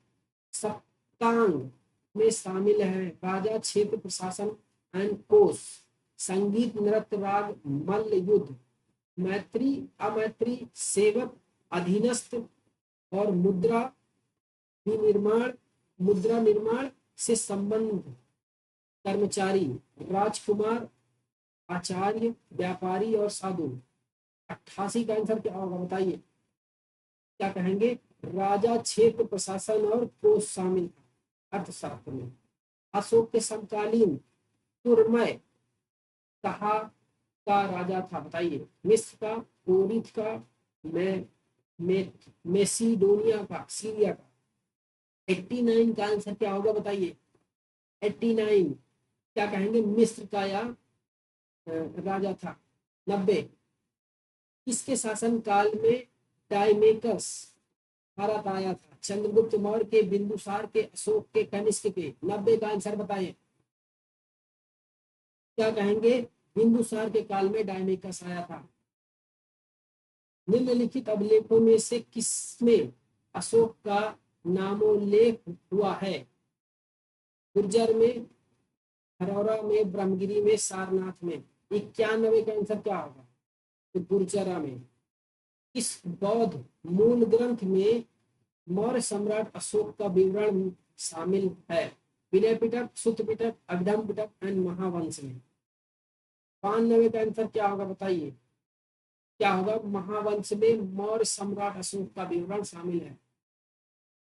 सप्तांग में शामिल है राजा, क्षेत्र, प्रशासन एंड कोष, संगीत, नृत्य, राग, मल्ल युद्ध, मैत्री, अमैत्री, सेवक, अधीनस्थ और मुद्रा निर्माण से संबंध, कर्मचारी, राजकुमार, आचार्य, व्यापारी और साधु। 88 का आंसर क्या होगा? बताइए क्या कहेंगे? राजा, क्षेत्र, प्रशासन और कोष शामिल है अर्थशास्त्र में। अशोक के समकालीन तुर्मय कहाँ का राजा था? बताइए मिस्र का, कोरिथ का, मेसिडोनिया का, सीरिया का। 89 का आंसर क्या होगा? बताइए 89 क्या कहेंगे? मिस्र का या राजा था। 90, किसके शासन काल में डायमेकस भारत आया था? चंद्रगुप्त मौर्य के, बिंदुसार के, अशोक के, कनिष्क के। 90 का आंसर बताइए क्या कहेंगे? बिंदुसार के काल में डायमेकस आया था। निम्नलिखित अभिलेखों में से किसमें अशोक का नामोल्लेख हुआ है? गुर्जर में, हरौरा में, ब्रह्मगिरी में, सारनाथ में। 91 का आंसर क्या होगा? तो गुर्जरा में। इस बौद्ध मूल ग्रंथ में मौर्य सम्राट अशोक का विवरण शामिल है? विनय पिटक, सूत्र पिटक, अभिधम पिटक एंड महावंश में। 92 का आंसर क्या होगा? बताइए क्या होगा? महावंश में मौर्य सम्राट अशोक का विवरण शामिल है।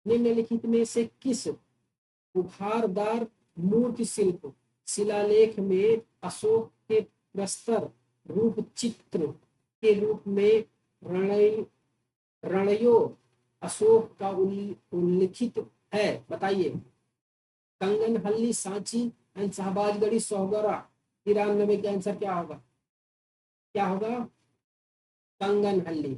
निम्नलिखित में से किस उभारदार मूर्ति शिल्प शिलालेख में अशोक के प्रस्तर रूप चित्र के रूप में रणयो अशोक का उल्लिखित है? बताइए। कंगनहल्ली, सांची एंड शहबाजगढ़ी, सोहगरा। 93 का आंसर क्या होगा? क्या होगा? कंगनहल्ली।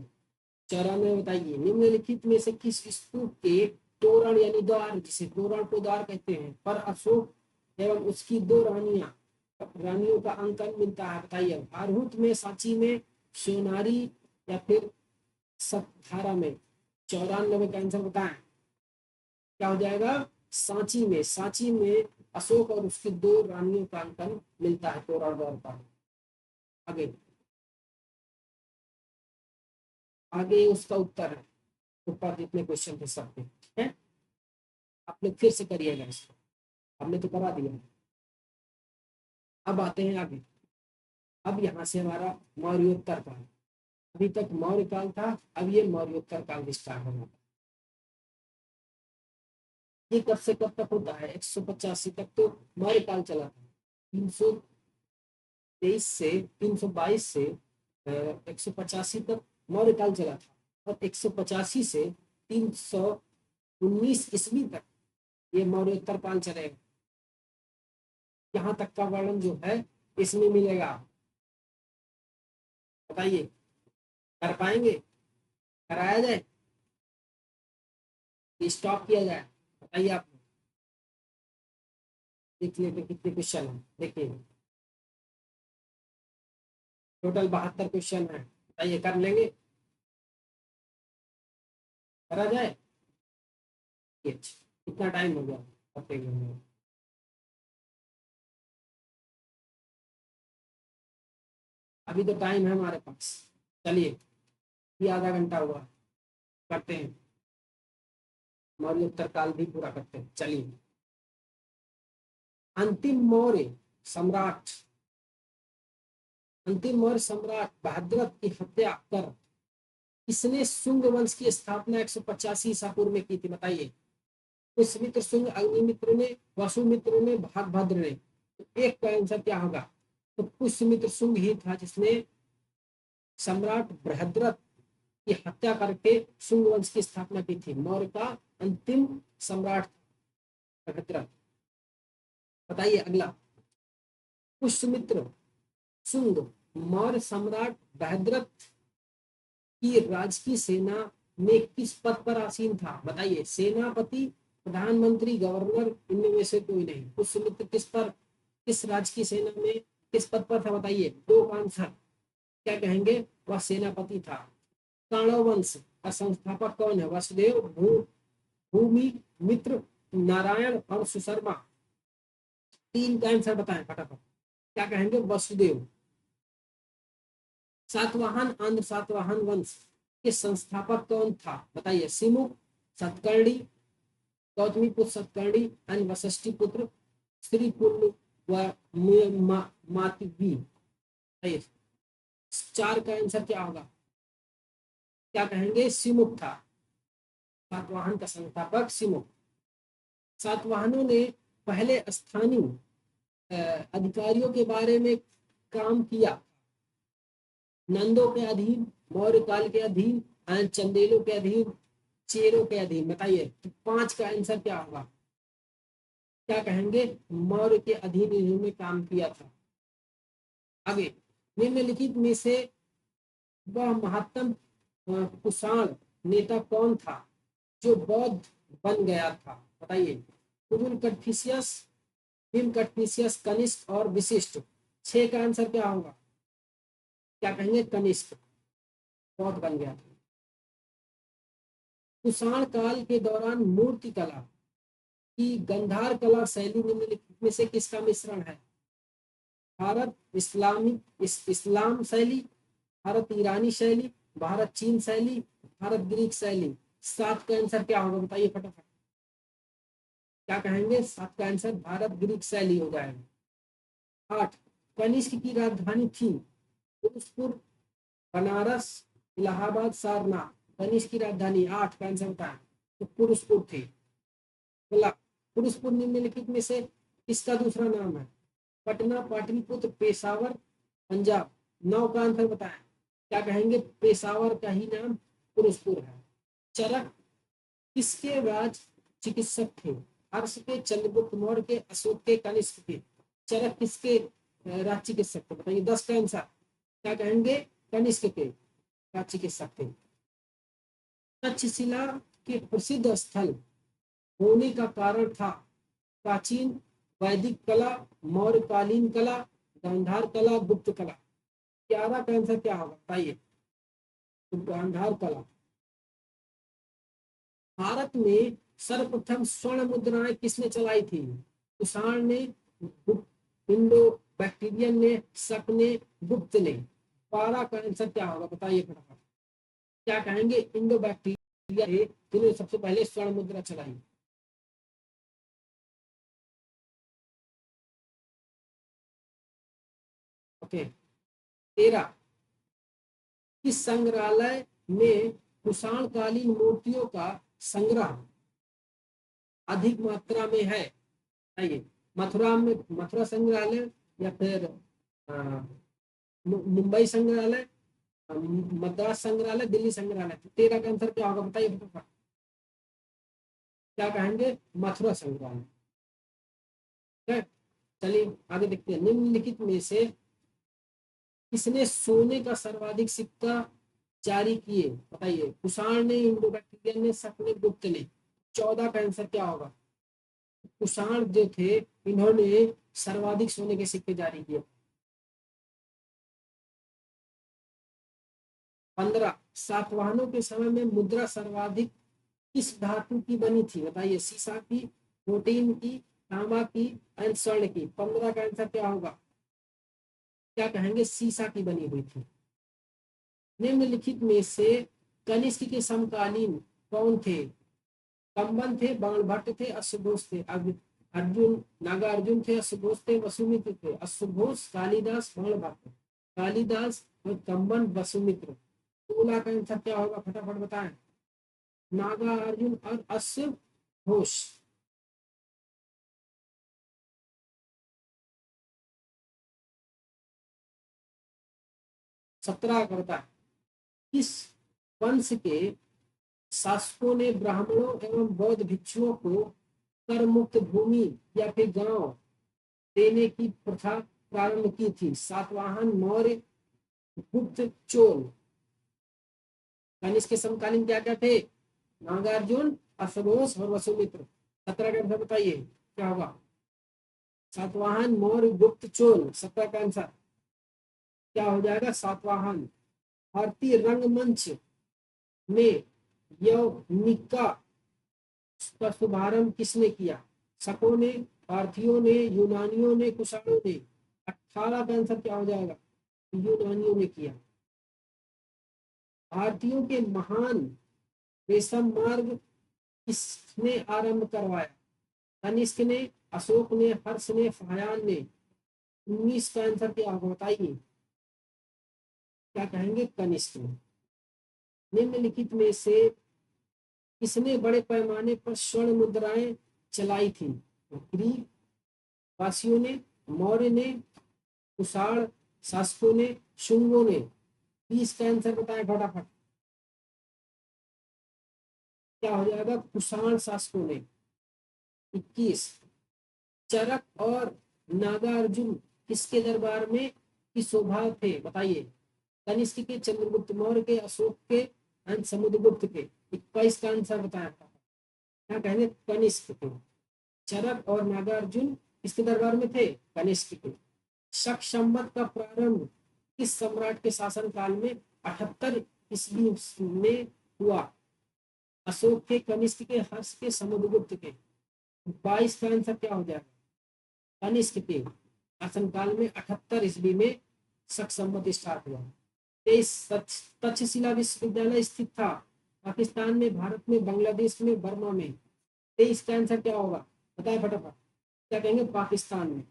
94 बताइए। निम्नलिखित में से किस स्तूप के तोरण यानी द्वार, जिसे तोरण को द्वार कहते हैं, पर अशोक एवं उसकी दो रानियों का अंकन मिलता है? बताइए। आरहूत में, सांची में, सोनारी या फिर सतधारा में? 94 का आंसर बताएं। क्या हो जाएगा? सांची में। सांची में अशोक और उसकी दो रानियों का अंकन मिलता है तोरण द्वार पर। आगे आगे उसका उत्तर है। ऊपर जितने क्वेश्चन थे सब ठीक है। आप लोग फिर से करिएगा इसको, हमने तो करा दिया। अब आते हैं आगे। अब यहाँ से हमारा मौर्योत्तर काल। अभी तक मौर्य काल था, अब ये मौर्योत्तर काल स्टार्ट होगा। ये कब से कब तक होता है? 185 तक तो मौर्य काल चला था। 323 से 322 से 185 तक मौर्य काल चला था, और 185 से 319 ईस्वी तक ये मौर्योत्तर काल चलेगा। यहाँ तक का वर्णन जो है इसमें मिलेगा। बताइए, कर पाएंगे? कराया जाए कि स्टॉप किया जाए? बताइए आप। देख लेते कितने क्वेश्चन है। देखिए टोटल 72 क्वेश्चन है। बताइए, कर लेंगे? करा जाए? कितना टाइम हो गया करते हुए? अभी तो टाइम है हमारे पास। चलिए, ये आधा घंटा हुआ, करते हैं मौर्योत्तर काल भी पूरा करते हैं। चलिए, अंतिम मौर्य सम्राट अंतिम मौर्य सम्राट बहादुर की हत्या कर किसने शुंग वंश की स्थापना 185 ईसा पूर्व में की थी? बताइए। पुष्यमित्र, शुंग, अग्निमित्र ने, वसुमित्र ने, भागभद्र ने? तो एक का आंसर क्या होगा? तो पुष्यमित्र शुंग ही था जिसने सम्राट बृहद्रथ की हत्या करके शुंग वंश की स्थापना की थी। मौर्य का अंतिम सम्राट बृहद्रथ। बताइए अगला। पुष्यमित्र शुंग मौर्य सम्राट बृहद्रथ की राजकीय सेना में किस पद पर आसीन था? बताइए। सेनापति, प्रधानमंत्री, गवर्नर, इनमें में से कोई नहीं। पुष्यमित्र किस राजकीय सेना में किस पद पर था? बताइए। दो का आंसर क्या कहेंगे? वह सेनापति था। काणव वंश का संस्थापक कौन है? वसुदेव, भूमि मित्र, नारायण और सुशर्मा? तीन का आंसर बताएं फटाफट। क्या कहेंगे? वसुदेव। सातवाहन आंध्र सातवाहन वंश के संस्थापक कौन था? बताइए। सिमुक, सतकर्णी, गौतमी पुत्र सतकर्णी एंड वशिष्ठी पुत्र श्रीपुल व मातवी? चार का आंसर क्या होगा? क्या कहेंगे? सिमुक था। सातवाहन का संस्थापक सिमुक। सातवाहनों ने पहले स्थानीय अधिकारियों के बारे में काम किया। नंदों के अधीन, मौर्य काल के अधीन, चंदेलों के अधीन, चेरों के अधीन? बताइए। तो पांच का आंसर क्या होगा? क्या कहेंगे? मौर्य के अधीन इन्होंने काम किया था। आगे, निम्नलिखित में से वह महत्तम कुषाण नेता कौन था जो बौद्ध बन गया था? बताइए। कुरुल कटफिशियस, भीम कटफिशियस, कनिष्क और विशिष्ट? छह का आंसर क्या होगा? क्या कहेंगे? कनिष्क बौद्ध बन गया था। कुषाण काल के दौरान मूर्ति कला की गंधार कला शैली निम्नलिखित में से किसका मिश्रण है? भारत इस्लाम शैली, भारत ईरानी शैली, भारत चीन शैली, भारत ग्रीक शैली? सात का आंसर क्या होगा? बताइए फटाफट। क्या कहेंगे? सात का आंसर भारत ग्रीक शैली हो जाएगा। आठ, कनिष्क की राजधानी थी फिरोजपुर, बनारस, इलाहाबाद, सारनाथ? कनिष्क की राजधानी? आठ का आंसर बताएं। तो पुरुषपुर थी। बोला पुरुषपुर निम्नलिखित में से किसका दूसरा नाम है? पटना, पाटलिपुत्र, पेशावर, पंजाब। 9 का आंसर बताएं। क्या कहेंगे? पेशावर का ही नाम पुरुषपुर है। चरक किसके राज चिकित्सक थे? हर्ष के, चंद्रगुप्त मौर्य के, अशोक के, कनिष्क के। चरक किसके राज चिकित्सक थे? बताइए 10 का आंसर। क्या कहेंगे? कनिष्क के राज चिकित्सक थे। तक्षशिला के प्रसिद्ध स्थल होने का कारण था प्राचीन वैदिक कला, मौर्यकालीन कला, गांधार कला, गुप्त कला। 11 का आंसर क्या होगा बताइए? तो गांधार कला। भारत में सर्वप्रथम स्वर्ण मुद्राएं किसने चलाई थी? कुषाण ने, इंडो बैक्टीरियन ने, शक ने, गुप्त ने। 12 का आंसर क्या होगा बताइए फटाफट। क्या कहेंगे? इंडो बैक्टीरिया थे जिन्होंने सबसे पहले स्वर्ण मुद्रा चलाई। ओके। 13 किस संग्रहालय में कुषाण कालीन मूर्तियों का संग्रह अधिक मात्रा में है? आइए, मथुरा में मथुरा संग्रहालय, या फिर मुंबई संग्रहालय, मद्रास संग्रहालय, दिल्ली संग्रहालय। तो 13 का आंसर क्या होगा बताइए फटाफट। क्या कहेंगे? मथुरा संग्रहालय। चलिए आगे देखते हैं। निम्नलिखित में से किसने सोने का सर्वाधिक सिक्का जारी किए? बताइए। कुषाण ने, इंडो बैक्टीरियन ने, शक ने, गुप्त ने। 14 का आंसर क्या होगा? कुषाण जो थे इन्होंने सर्वाधिक सोने के सिक्के जारी किए। 15 सातवाहनों के समय में मुद्रा सर्वाधिक किस धातु की बनी थी? बताइए। सीसा की, प्रोटीन की, तांबा की, एंड स्वर्ण की। 15 का आंसर क्या होगा? क्या कहेंगे? सीसा की बनी हुई थी। निम्नलिखित में से कनिष्क के समकालीन कौन थे? कंबन थे, बाणभट्ट थे, अश्वघोष थे। अर्जुन, नागार्जुन थे, अश्वघोष थे, वसुमित्र थे। अश्वघोष, कालिदास, बाणभट्ट। कालिदास और कंबन, वसुमित्र। 16 का आंसर क्या होगा फटाफट बताएं। नागार्जुन और अश्वघोष। 17 का बताएं। किस वंश के शासकों ने ब्राह्मणों एवं बौद्ध भिक्षुओं को कर मुक्त भूमि या फिर गांव देने की प्रथा प्रारंभ की थी? सातवाहन, मौर्य, गुप्त, चोल। कनिष्क के समकालीन क्या क्या थे? नागार्जुन, अश्वघोष और वसुमित्र। 17 का आंसर बताइए क्या होगा? सातवाहन, मौर्य, गुप्त, चोल। 17 का आंसर क्या हो जाएगा? सातवाहन। भारतीय रंगमंच में यवनिका का शुभारंभ किसने किया? शकों ने, पार्थियों ने, यूनानियों ने, कुषाणों ने। 18 का आंसर क्या हो जाएगा? यूनानियों ने किया। भारतीयों के महान रेशम मार्ग किसने आरंभ करवाया? कनिष्क ने, अशोक ने, हर्ष ने, फायान ने। 19 का आंसर क्या होगा बताइए। क्या कहेंगे? कनिष्क ने। निम्नलिखित में से किसने बड़े पैमाने पर स्वर्ण मुद्राएं चलाई थी? ग्रीक वासियों ने, मौर्य ने, कुषाण शासकों ने, शुंगों ने। 20 का आंसर बताएं फटाफट। क्या हो जाएगा? कुषाण शासकों ने। 21 चरक और नागार्जुन किसके दरबार में की शोभा थे? बताइए। कनिष्क के, चंद्रगुप्त मौर्य के, अशोक के एंड समुद्रगुप्त के। 21 का आंसर बताया। क्या कहेंगे? कनिष्क के। चरक और नागार्जुन किसके दरबार में थे? कनिष्क के। शक संवत का प्रारंभ किस सम्राट के शासन काल में 78 ईस्वी में हुआ? अशोक के, कनिष्क के, हर्ष के, समुद्रगुप्त के। 22 का आंसर क्या हो जाएगा? कनिष्क के शासनकाल में 78 ईस्वी में शक संवत स्टार्ट हुआ। 23 तक्षशिला विश्वविद्यालय स्थित था? पाकिस्तान में, भारत में, बांग्लादेश में, बर्मा में। 23 का आंसर क्या होगा बताए फटाफट। क्या कहेंगे? पाकिस्तान में।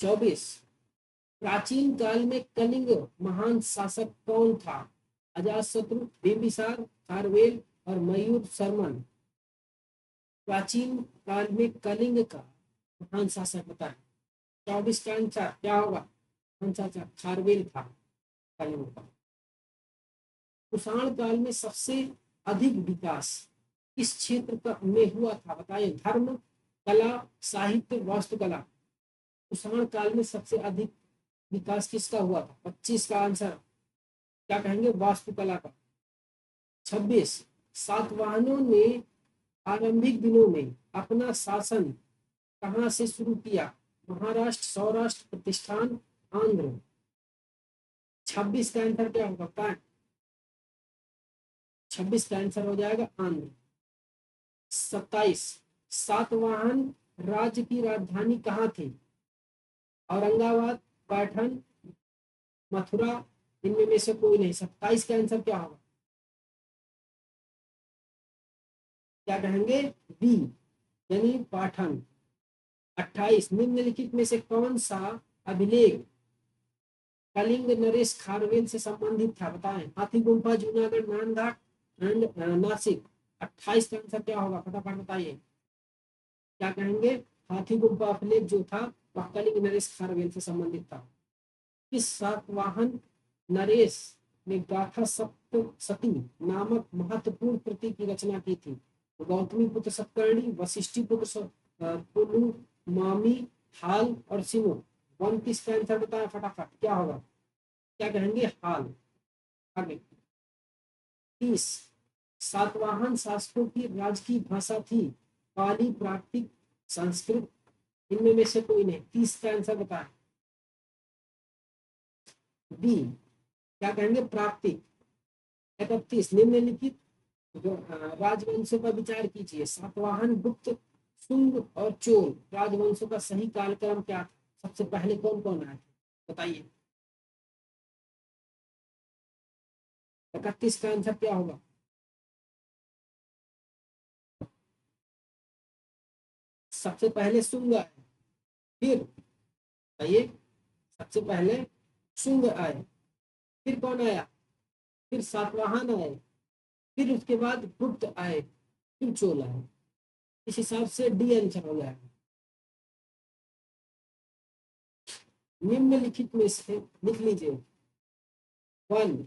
24 प्राचीन काल में कलिंग महान शासक कौन था? अजातशत्रु, बिंबिसार, खारवेल, और मयूर शर्मन प्राचीन काल में कलिंग का महान शासक बताए। 24 का आंसर क्या होगा? कौन सा? खारवेल था कलिंग का। कुषाण काल में सबसे अधिक विकास किस क्षेत्र का में हुआ था? बताइए। धर्म, कला, साहित्य, वास्तुकला। कुषाण काल में सबसे अधिक विकास किसका हुआ था? 25 का आंसर क्या कहेंगे? वास्तुकला का। 26 सातवाहनों ने आरंभिक दिनों में अपना शासन कहां से शुरू किया? महाराष्ट्र, सौराष्ट्र, प्रतिष्ठान, आंध्र। 26 का आंसर क्या होगा? बताएं। 26 का आंसर हो जाएगा आंध्र। 27 सातवाहन राज्य की राजधानी कहाँ थी? औरंगाबाद, पैठन, मथुरा, इनमें में से कोई नहीं। 27 का आंसर क्या होगा? क्या कहेंगे? बी, यानी पाठन। 28 निम्नलिखित में से कौन सा अभिलेख कलिंग नरेश खारवेल से संबंधित था? बताएं। हाथी गुम्फा, जूनागढ़, नानघाट एंड नासिक। 28 का आंसर क्या होगा? फटाफट बताइए। क्या कहेंगे? हाथी गुम्फा अभिलेख जो था वह कलिंग नरेश खारवेल से संबंधित था। इस सातवाहन नरेश ने गाथा सप्तशती नामक महत्वपूर्ण कृति की रचना की थी। गौतमी पुत्र सतकर्णी, वशिष्ठी पुत्र पुलु, मामी, हाल और सिमो। 29 का आंसर बताया फटाफट क्या होगा? क्या कहेंगे? हाल। आगे 30 सातवाहन शासकों की राजकीय भाषा थी पाली, प्राकृतिक, संस्कृत, इनमें में से कोई नहीं। 30 का आंसर बताएं। बी, क्या कहेंगे? प्राकृतिक। 31 निम्नलिखित राजवंशों का विचार कीजिए। सातवाहन, गुप्त, शुंग और चोल राजवंशों का सही कालक्रम क्या था? सबसे पहले कौन कौन आए थे? बताइए। 31 का आंसर क्या होगा? सबसे पहले शुंग आए, फिर बताइए। सबसे पहले शुंग आए, फिर कौन आया? फिर सातवाहन आए, फिर उसके बाद गुप्त आए, फिर चोल आए। इस हिसाब से डी आंसर हो जाएगा। निम्नलिखित में से लिख लीजिए। 1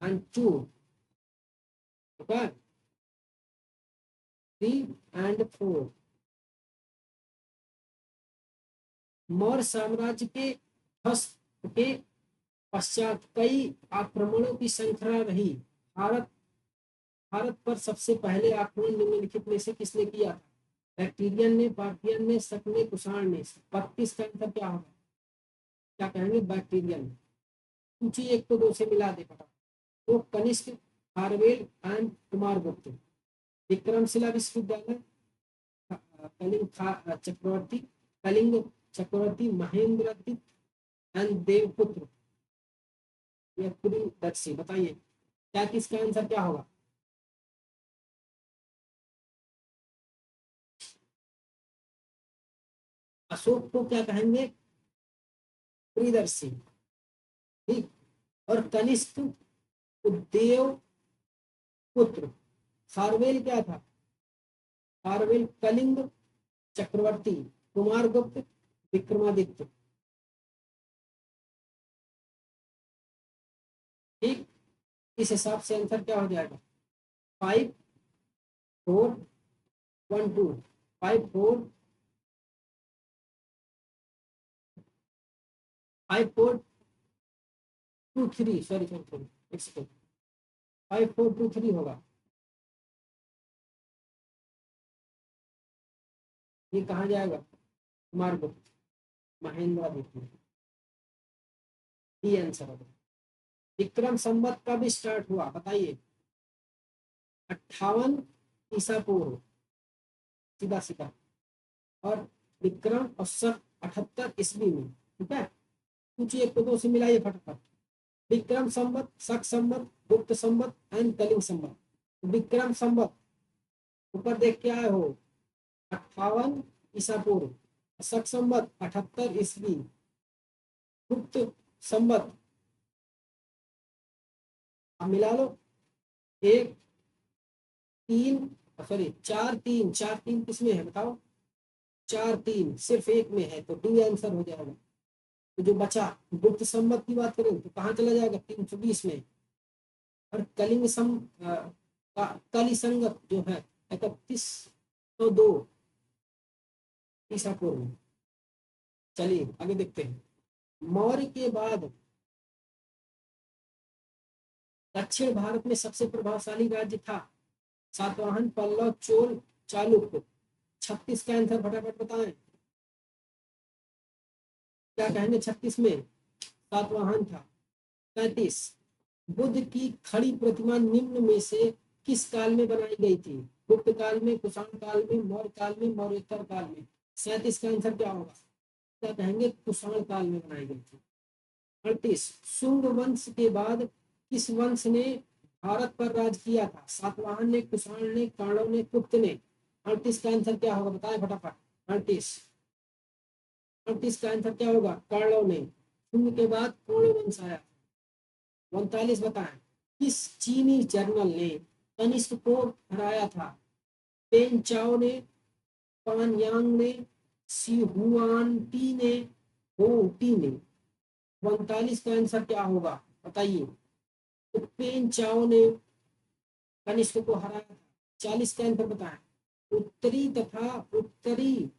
and 2, okay, 3 and 4। मौर्य साम्राज्य के ध्वस्त के पश्चात कई आक्रमणों की श्रृंखला रही। भारत भारत पर सबसे पहले आक्रमण निम्नलिखित में से किसने किया था? बैक्टीरियन ने, पार्थियन ने, शक ने, कुषाण ने। 32 का आंसर क्या होगा? क्या कहेंगे? बैक्टीरियन। सूची 1 को 2 से मिला दे फटाफट। तो कनिष्क, खारवेल एंड कुमारगुप्त। विक्रमशिला विश्वविद्यालय, कलिंग चक्रवर्ती, कलिंग चक्रवर्ती, महेंद्र एंड देवपुत्र, यह पूरी दक्षी। बताइए क्या, किसका आंसर क्या होगा? अशोक को क्या कहेंगे? प्रियदर्शी। ठीक। और कनिष्क उद्देव पुत्र। खारवेल क्या था? खारवेल कलिंग चक्रवर्ती, कुमारगुप्त विक्रमादित्य। ठीक। इस हिसाब से आंसर क्या हो जाएगा? 5 4 1 2। 5 4 5 4 2 3। सॉरी सॉरी सॉरी, एक सेकेंड। 5 4 2 3 होगा। ये कहाँ जाएगा? कुमारगुप्त, महेंद्रादित्य। ये आंसर होगा। विक्रम संवत कब स्टार्ट हुआ? बताइए। 58 ईसा पूर्व, सीधा सीधा। और विक्रम और शक 78 ईस्वी में। ठीक है। कुछ एक को 2 से मिलाइए फटाफट। विक्रम संवत, शक संवत, गुप्त संवत एंड कलिंग संवत। विक्रम संवत ऊपर देख के आए हो, 58 ईसा पूर्व। शक संवत 78 ईस्वी। गुप्त संवत अब मिला लो, एक तीन, सॉरी चार तीन, चार तीन किसमें है बताओ, चार तीन सिर्फ एक में है, तो डी आंसर हो जाएगा। तो जो बचा गुप्त संवत की बात करें तो कहाँ चला जाएगा, 320 में। और कलिंग कली संगत जो है 3102 ईसा पूर्व में। चलिए आगे देखते हैं। मौर्य के बाद दक्षिण भारत में सबसे प्रभावशाली राज्य था सातवाहन, पल्लव, चोल, चालुक्य। 36 का आंसर फटाफट बताएं, क्या कहेंगे 36 में, सातवाहन था। 35, बुद्ध की खड़ी प्रतिमा निम्न में से किस काल में बनाई गई थी, गुप्त काल में, कुषाण काल में, मौर्य काल में, मौर्योत्तर काल में। 37 का आंसर क्या होगा, क्या कहेंगे, कुषाण काल में बनाई गई थी। 38, शुंग वंश के बाद किस वंश ने भारत पर राज किया था, सातवाहन ने, कुषाण ने, काणव ने, गुप्त ने। 38 का आंसर क्या होगा बताएं फटाफट। 38 का आंसर क्या होगा, काणव ने। शुंग के बाद कौन वंश आया। 39 बताएं, किस चीनी जर्नल ने कनिष्क को हराया था, पेन चाओ ने, पान यांग ने, सी हुआन टी ने, हो टी ने। 39 का आंसर क्या होगा बताइए। तो पेन चाओ ने कनिष्क को हराया था। 40 का आंसर बताएं, उत्तरी तथा उत्तरी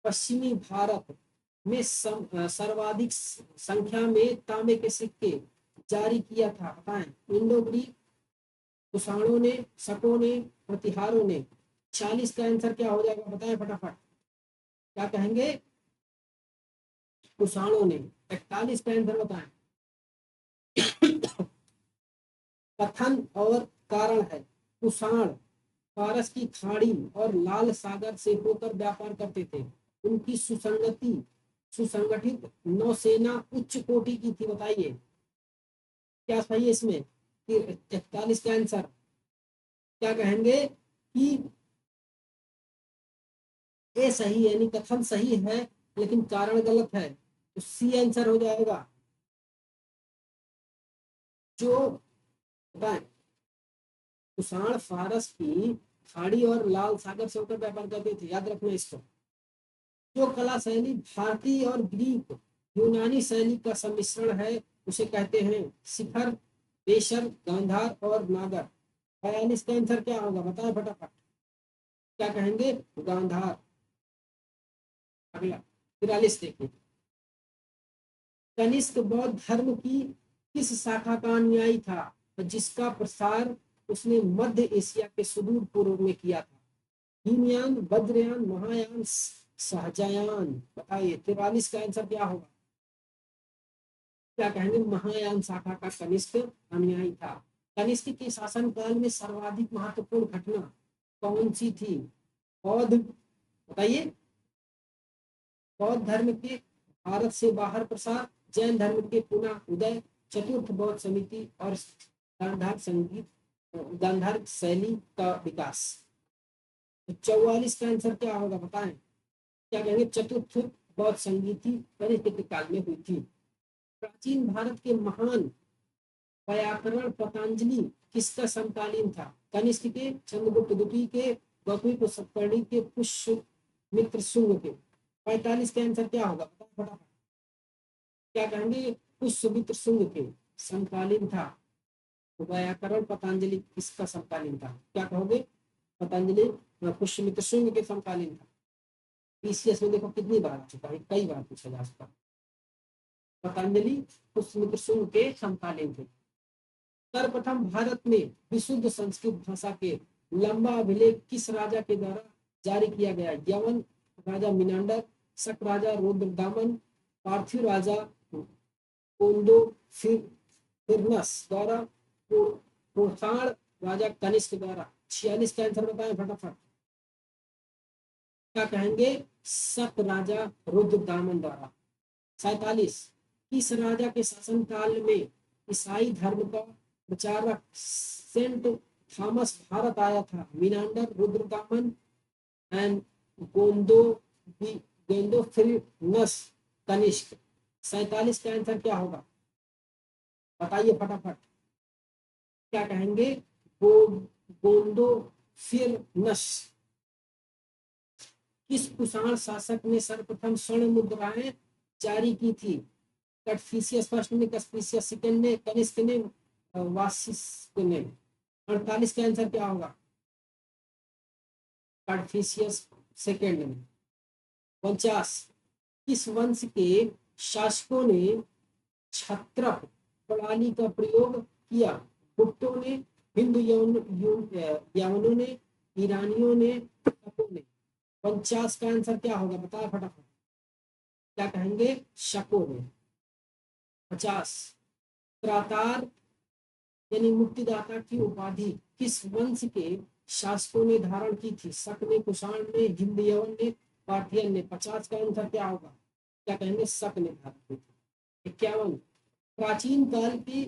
पश्चिमी भारत में सर्वाधिक संख्या में तांबे के सिक्के जारी किया था, बताएं। इंडो ग्रीक, कुषाणों ने, शकों ने, प्रतिहारों ने। 40 का आंसर क्या हो जाएगा बताएं फटाफट, क्या कहेंगे, कुषाणों ने। 41 का आंसर बताएं। कथन और कारण है, कुषाण फारस की खाड़ी और लाल सागर से होकर व्यापार करते थे। उनकी सुसंगठित नौसेना उच्च कोटि की थी, बताइए क्या सही है इसमें। 41 का आंसर क्या कहेंगे कि ए सही है, यानी कथन सही है लेकिन कारण गलत है, तो सी आंसर हो जाएगा। जो बताएं, कुषाण फारस की खाड़ी और लाल सागर से होकर व्यापार करते थे, याद रखना इसको। जो कला शैली भारतीय और ग्रीक यूनानी शैली का सम्मिश्रण है उसे कहते हैं शिखर, बेशर, गांधार और नागर। 42 का आंसर क्या होगा बताएं फटाफट, क्या कहेंगे, गांधार। अगला 43 देखिए, कनिष्क बौद्ध धर्म की किस शाखा का अनुयायी था और जिसका प्रसार उसने मध्य एशिया के सुदूर पूर्व में किया था। हीनयान, वज्रयान, महायान, सहजायान। बताइए 43 का आंसर क्या होगा, क्या कहेंगे, महायान शाखा का कनिष्क अनुयायी था। कनिष्क के शासन काल में सर्वाधिक महत्वपूर्ण घटना कौन सी थी, बौद्ध, बताइए, बौद्ध धर्म के भारत से बाहर प्रसार, जैन धर्म के पुनः उदय, चतुर्थ बौद्ध समिति और गांधार शैली का विकास। 44 का आंसर क्या होगा बताएं, क्या कहेंगे, चतुर्थ बौद्ध संगीति कनिष्क काल में हुई थी। प्राचीन भारत के महान व्याकरण पतंजलि किसका समकालीन था, कनिष्क के, चंद्रगुप्त द्वितीय के, गौतमी पुष्करणी के, पुष्यमित्र शुंग के। 45 का आंसर क्या होगा फटाफट, क्या कहेंगे, पुष्यमित्र शुंग के समकालीन था। व्याकरण पतंजलि किसका समकालीन था, क्या कहोगे, पतंजलि पुष्यमित्र शुंग के समकालीन था। पीसीएस में देखो कितनी बार आ चुका है, कई बार पूछा जा चुका। पतंजलि पुष्यमित्र शुंग के समकालीन थे। सर्वप्रथम भारत में विशुद्ध संस्कृत भाषा के लंबा अभिलेख किस राजा के द्वारा जारी किया गया, यवन राजा मिनांडर, शक राजा रुद्रदामन, पार्थिव राजा कोंडो फिरनस द्वारा, कुषाण राजा कनिष्क द्वारा। 46 का आंसर बताएं फटाफट, क्या कहेंगे, शक राजा रुद्रदामन द्वारा। 47, किस राजा के शासन काल में ईसाई धर्म का प्रचारक सेंट थॉमस भारत आया था, मिनांडर, रुद्रदामन एंड गोंदो गोंदोफिरनस, कनिष्क। 47 का आंसर क्या होगा बताइए फटाफट, क्या कहेंगे? गोंदो फिर नश। किस कुषाण शासक ने सर्वप्रथम स्वर्ण मुद्राएं जारी की थी? कटफिशियस फर्स्ट ने, कस्पिशियस सेकंड ने, कनिष्क ने, वासिष्क ने। 48 का आंसर क्या होगा? कटफिशियस सेकंड ने। 49, किस वंश के शासकों ने छत्रप प्रणाली का प्रयोग किया? गुप्तों ने, हिंदू यवनों ने, ईरानियों ने, शकों ने। 50 का आंसर क्या होगा? बताओ फटाफट। क्या कहेंगे? शकों ने। 50, त्रातार यानी मुक्तिदाता की उपाधि किस वंश के शासकों ने धारण की थी? शक ने, कुषाण ने, हिंद यवन ने, पार्थियन ने। 50 का आंसर क्या होगा? क्या कहेंगे? शक ने धारण की थी। 51, प्राचीन काल के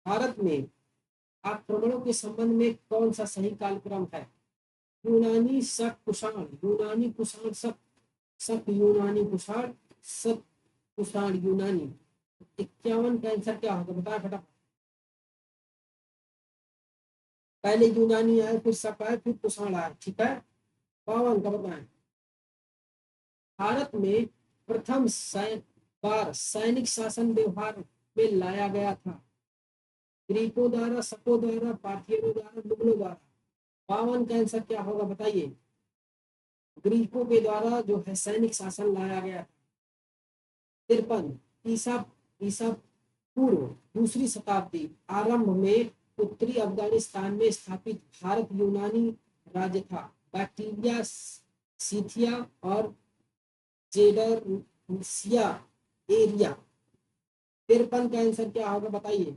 भारत में आक्रमणों के संबंध में कौन सा सही कालक्रम है? यूनानी, शक, कुषाण। यूनानी, कुषाण, शक। शक, यूनानी, कुषाण, शक, कुषाण, यूनानी। 51 का आंसर क्या होगा? बताए फटाफट। पहले यूनानी आए, फिर शक आए, फिर कुषाण आए, ठीक है। 52 का बताएं। भारत में प्रथम बार सैनिक शासन व्यवहार में लाया गया था? ग्रीकों द्वारा, शकों द्वारा, पार्थियनों द्वारा, मुगलों द्वारा। 52 का आंसर क्या होगा? बताइए। ग्रीकों के द्वारा जो है सैनिक शासन लाया गया। 53, ईसा ईसा पूर्व दूसरी शताब्दी आरंभ में उत्तरी अफगानिस्तान में स्थापित भारत यूनानी राज्य था। बैक्टीरिया, सीथिया और जेडरसिया एरिया। 53 का आंसर क्या होगा? बताइए।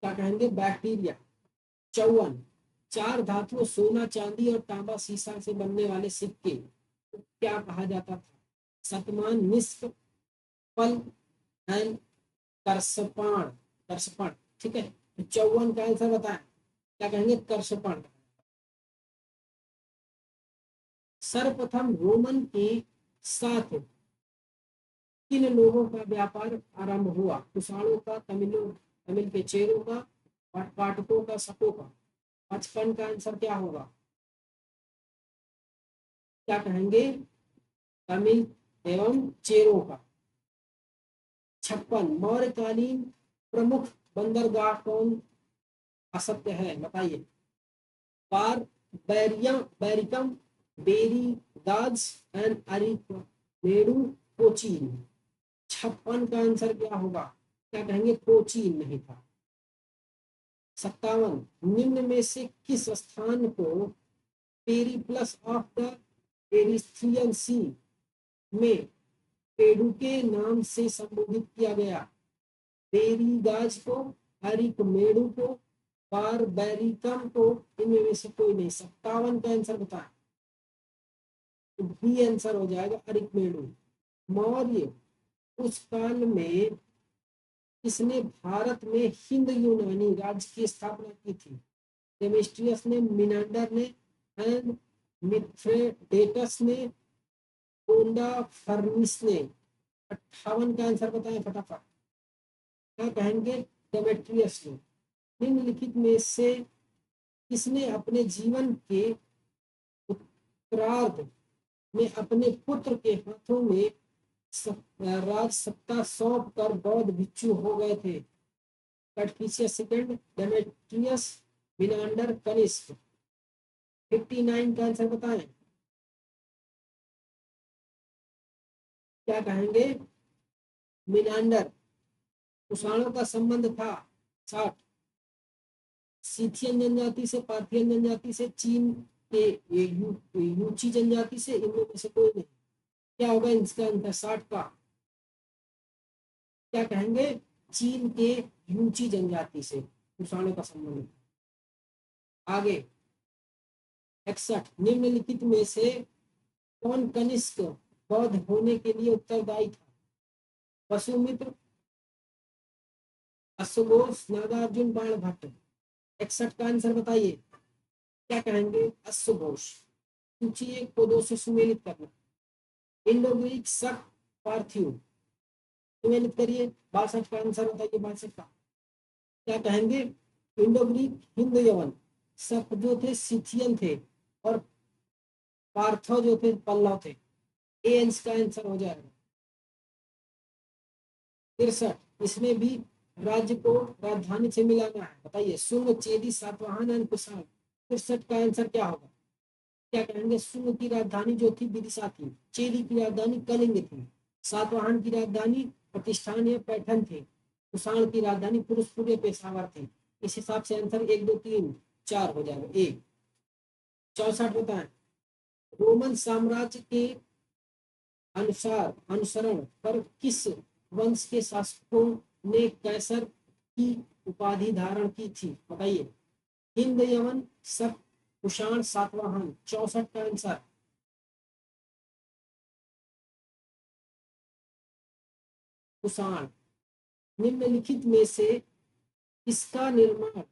क्या कहेंगे? बैक्टीरिया। 54, चार धातुओं सोना, चांदी और तांबा, सीसा से बनने वाले सिक्के को क्या कहा जाता था? शतमान, निष्क, पल एंड करसपाण। करसपण, ठीक है। तो 54 का आंसर बताएं। क्या कहेंगे? करसपण। सर्वप्रथम रोमन के साथ किन लोगों का व्यापार आरंभ हुआ? कुषाणों का, तमिल के चेरों का, पाटकों का, शकों का। 55 का आंसर क्या होगा? क्या कहेंगे? तमिल एवं चेरों का। 56, मौर्यकालीन प्रमुख बंदरगाह कौन असत्य है? बताइए। बार, बैरिकम, बेरीदाज एंड अरिकमेडु, कोचीन। 56 का आंसर क्या होगा? क्या कहेंगे? कोचीन नहीं था। 57, निम्न में से किस स्थान को पेरिप्लस ऑफ द एरिथ्रियन सी में पेडु के नाम से संबोधित किया गया? बेरीगाज को, अरिकमेडु को, बारबैरिकम को, इनमें में से कोई नहीं। 57 का आंसर बताएं। तो बी आंसर हो जाएगा, अरिकमेडु। मौर्य उस काल में किसने भारत में हिंद यूनानी राज्य की स्थापना की थी? डेमेस्ट्रियस ने, मिनांडर ने, एंड मिथ्रेडेटस ने, कोंडा फर्निस ने। 58 का आंसर बताएं फटाफट। क्या कहेंगे? डेमेट्रियस ने। निम्नलिखित में से किसने अपने जीवन के उत्तरार्ध में अपने पुत्र के हाथों में राज सत्ता सौंप कर बौद्ध भिक्षु हो गए थे? कटफिशियस सेकंड, डेमेट्रियस, मिनांडर, कनिष्क। 59 का आंसर बताएं। क्या कहेंगे? मिनांडर। कुषाणों का संबंध था। 60, सीथियन जनजाति से, पार्थियन जनजाति से, चीन के यूची जनजाति से, इनमें में से कोई नहीं। क्या होगा इसका आंसर? 60 का। क्या कहेंगे? चीन के यूची जनजाति से कुषाणों का संबंध। आगे 61, निम्नलिखित में से कौन कनिष्क बौद्ध होने के लिए उत्तरदायी था? वसुमित्र, अश्वघोष, नागार्जुन, बाणभट्ट। 61 का आंसर बताइए। क्या कहेंगे? अश्वघोष। सूची 1 को 2 से सुमेलित करना। इंडो ग्रीक, शक, पार्थिव। सुमेलित करिए। 62 का आंसर बताइए। 62 का क्या कहेंगे? इंडो ग्रीक, हिंद यवन, सब जो थे सिथियन थे, और पार्थो जो थे पल्लव थे। ए इसका आंसर हो जाएगा। 63, इसमें भी राज्य को राजधानी से मिलाना है। बताइए, शुंग, चेदी, सातवाहन एंड कुषाण। 63 का आंसर क्या होगा? क्या कहेंगे? शुंग की राजधानी जो थी विदिशा थी, चेदी की राजधानी कलिंग थी, सातवाहन की राजधानी प्रतिष्ठान या पैठन थी, कुषाण की राजधानी पुरुषपुर या पेशावर थी। इस हिसाब से आंसर 1 2 3 4 हो जाएगा। एक 64 होता है। रोमन साम्राज्य के अनुसरण पर किस वंश के शासकों ने कैसर की उपाधि धारण की थी? बताइए। हिंद, यवन, शक, कुषाण, सातवाहन। 64 का आंसर कुषाण। निम्नलिखित में से इसका निर्माण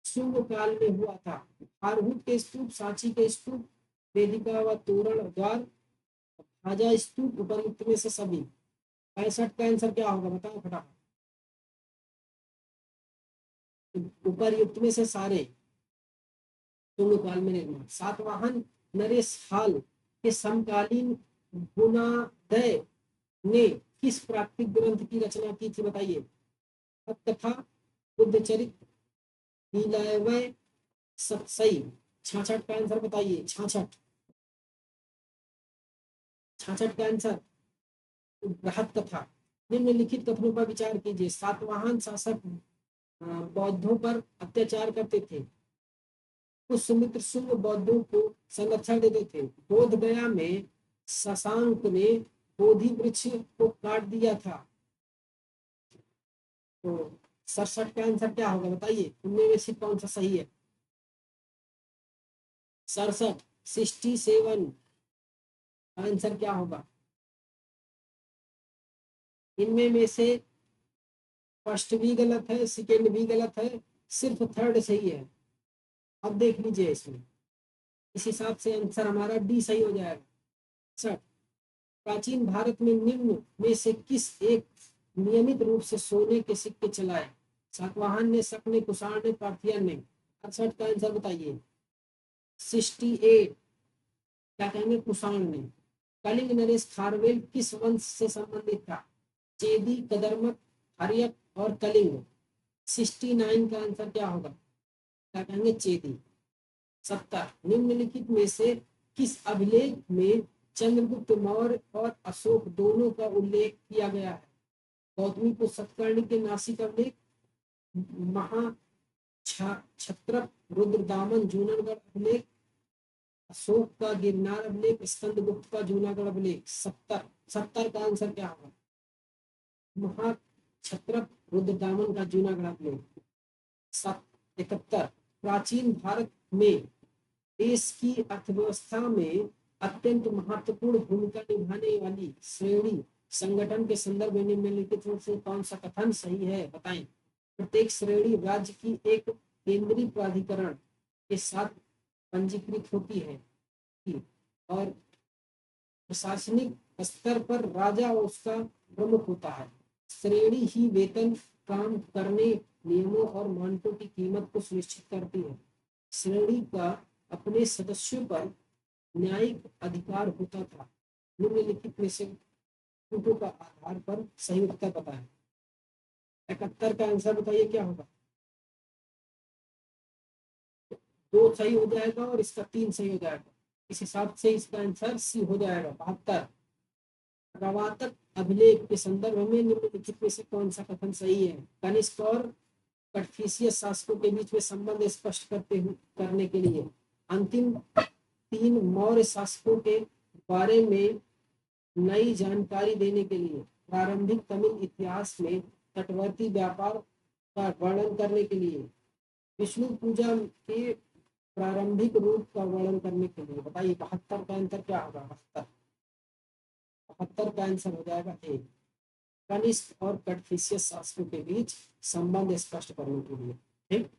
शुंग काल में हुआ था? हारहूत के स्तूप, सांची के स्तूप, वेदिका व तोरण द्वार, भाजा स्तूप, उपयुक्त में से सभी। 65 का आंसर क्या होगा? बताओ फटाफट। उपरयुक्त में से सारे शुंग काल में निर्माण। सातवाहन नरेश हाल के समकालीन गुणादय ने किस प्राकृतिक ग्रंथ की रचना की थी? बताइए। तथा, बुद्ध चरित, लीलावय, सतसई। 66 का आंसर बताइए। 66, 66 का आंसर बृहत कथा। निम्नलिखित कथनों पर विचार कीजिए। सातवाहन शासक बौद्धों पर अत्याचार करते थे। पुष्यमित्र शुंग बौद्धों को संरक्षण देते थे। बोध गया में शशांक ने बोधि वृक्ष को काट दिया था। तो 67 का आंसर क्या होगा? बताइए, उनमें में से कौन सा सही है? 67, 67 आंसर क्या होगा? इनमें में से फर्स्ट भी गलत है, सेकेंड भी गलत है, सिर्फ थर्ड सही है। अब देख लीजिए इसमें, इस हिसाब से आंसर हमारा डी सही हो जाएगा। 67, प्राचीन भारत में निम्न में से किस एक नियमित रूप से सोने के सिक्के चलाए? सातवाहन ने, शक ने, कुषाण ने, पार्थियन ने। 68 का आंसर बताइए। 68, क्या कहेंगे? कुषाण ने। कलिंग नरेश खारवेल किस वंश से संबंधित था? चेदी, कदरमत, हर्यक और कलिंग। 69 का आंसर क्या होगा? क्या कहेंगे? चेदी। 70, निम्नलिखित में से किस अभिलेख में चंद्रगुप्त मौर्य और अशोक दोनों का उल्लेख किया गया है? गौतमी को सतकर्णी के नासिक अभिलेख, महा छत्रप रुद्रदामन जूनागढ़ अभिलेख, अशोक का गिरनार अभिलेख, स्कंदगुप्त का जूनागढ़ अभिलेख। 70, 70 का आंसर क्या होगा? महा छत्रप रुद्रदामन का जूनागढ़ अभिलेख। 71, प्राचीन भारत में देश की अर्थव्यवस्था में अत्यंत महत्वपूर्ण भूमिका निभाने वाली श्रेणी संगठन के संदर्भ में निम्नलिखित में से कौन सा कथन सही है? बताएं। प्रत्येक श्रेणी राज्य की एक केंद्रीय प्राधिकरण के साथ पंजीकृत होती है और प्रशासनिक स्तर पर राजा और उसका प्रमुख होता है। श्रेणी ही वेतन, काम करने, नियमों और मानकों की कीमत को सुनिश्चित करती है। श्रेणी का अपने सदस्यों पर न्यायिक अधिकार होता था। निम्नलिखित में से त्रुटियों का आधार पर सही उत्तर बताएं। 71 का आंसर बताइए क्या होगा? 2 सही हो जाएगा और इसका 3 सही हो जाएगा। इस हिसाब से इसका आंसर सी हो जाएगा। 72, प्रवातक अभिलेख के संदर्भ में निम्नलिखित में से कौन सा कथन सही है? कनिष्क और कटफिशियस शासकों के बीच में संबंध स्पष्ट करने के लिए, अंतिम 3 मौर्य शासकों के बारे में नई जानकारी देने के लिए, प्रारंभिक तमिल इतिहास में तटवर्ती व्यापार का वर्णन करने के लिए, विष्णु पूजा के प्रारंभिक रूप का वर्णन करने के लिए। बताइए 72 का आंसर क्या होगा? 72, 72 का आंसर हो जाएगा ए। कनिष्क और कटफिशियस शासकों के बीच संबंध स्पष्ट करने के लिए। ठीक,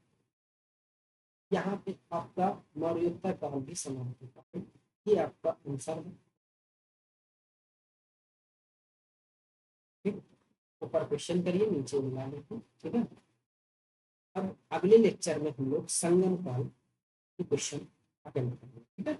यहाँ पे आपका मौर्योत्तर काल भी समाप्त होता है। ये आपका आंसर है। ठीक, ऊपर क्वेश्चन करिए, नीचे मिला लेते। ठीक है। अब अगले लेक्चर में हम लोग संगम काल की क्वेश्चन अटेम्प्ट करेंगे, ठीक है।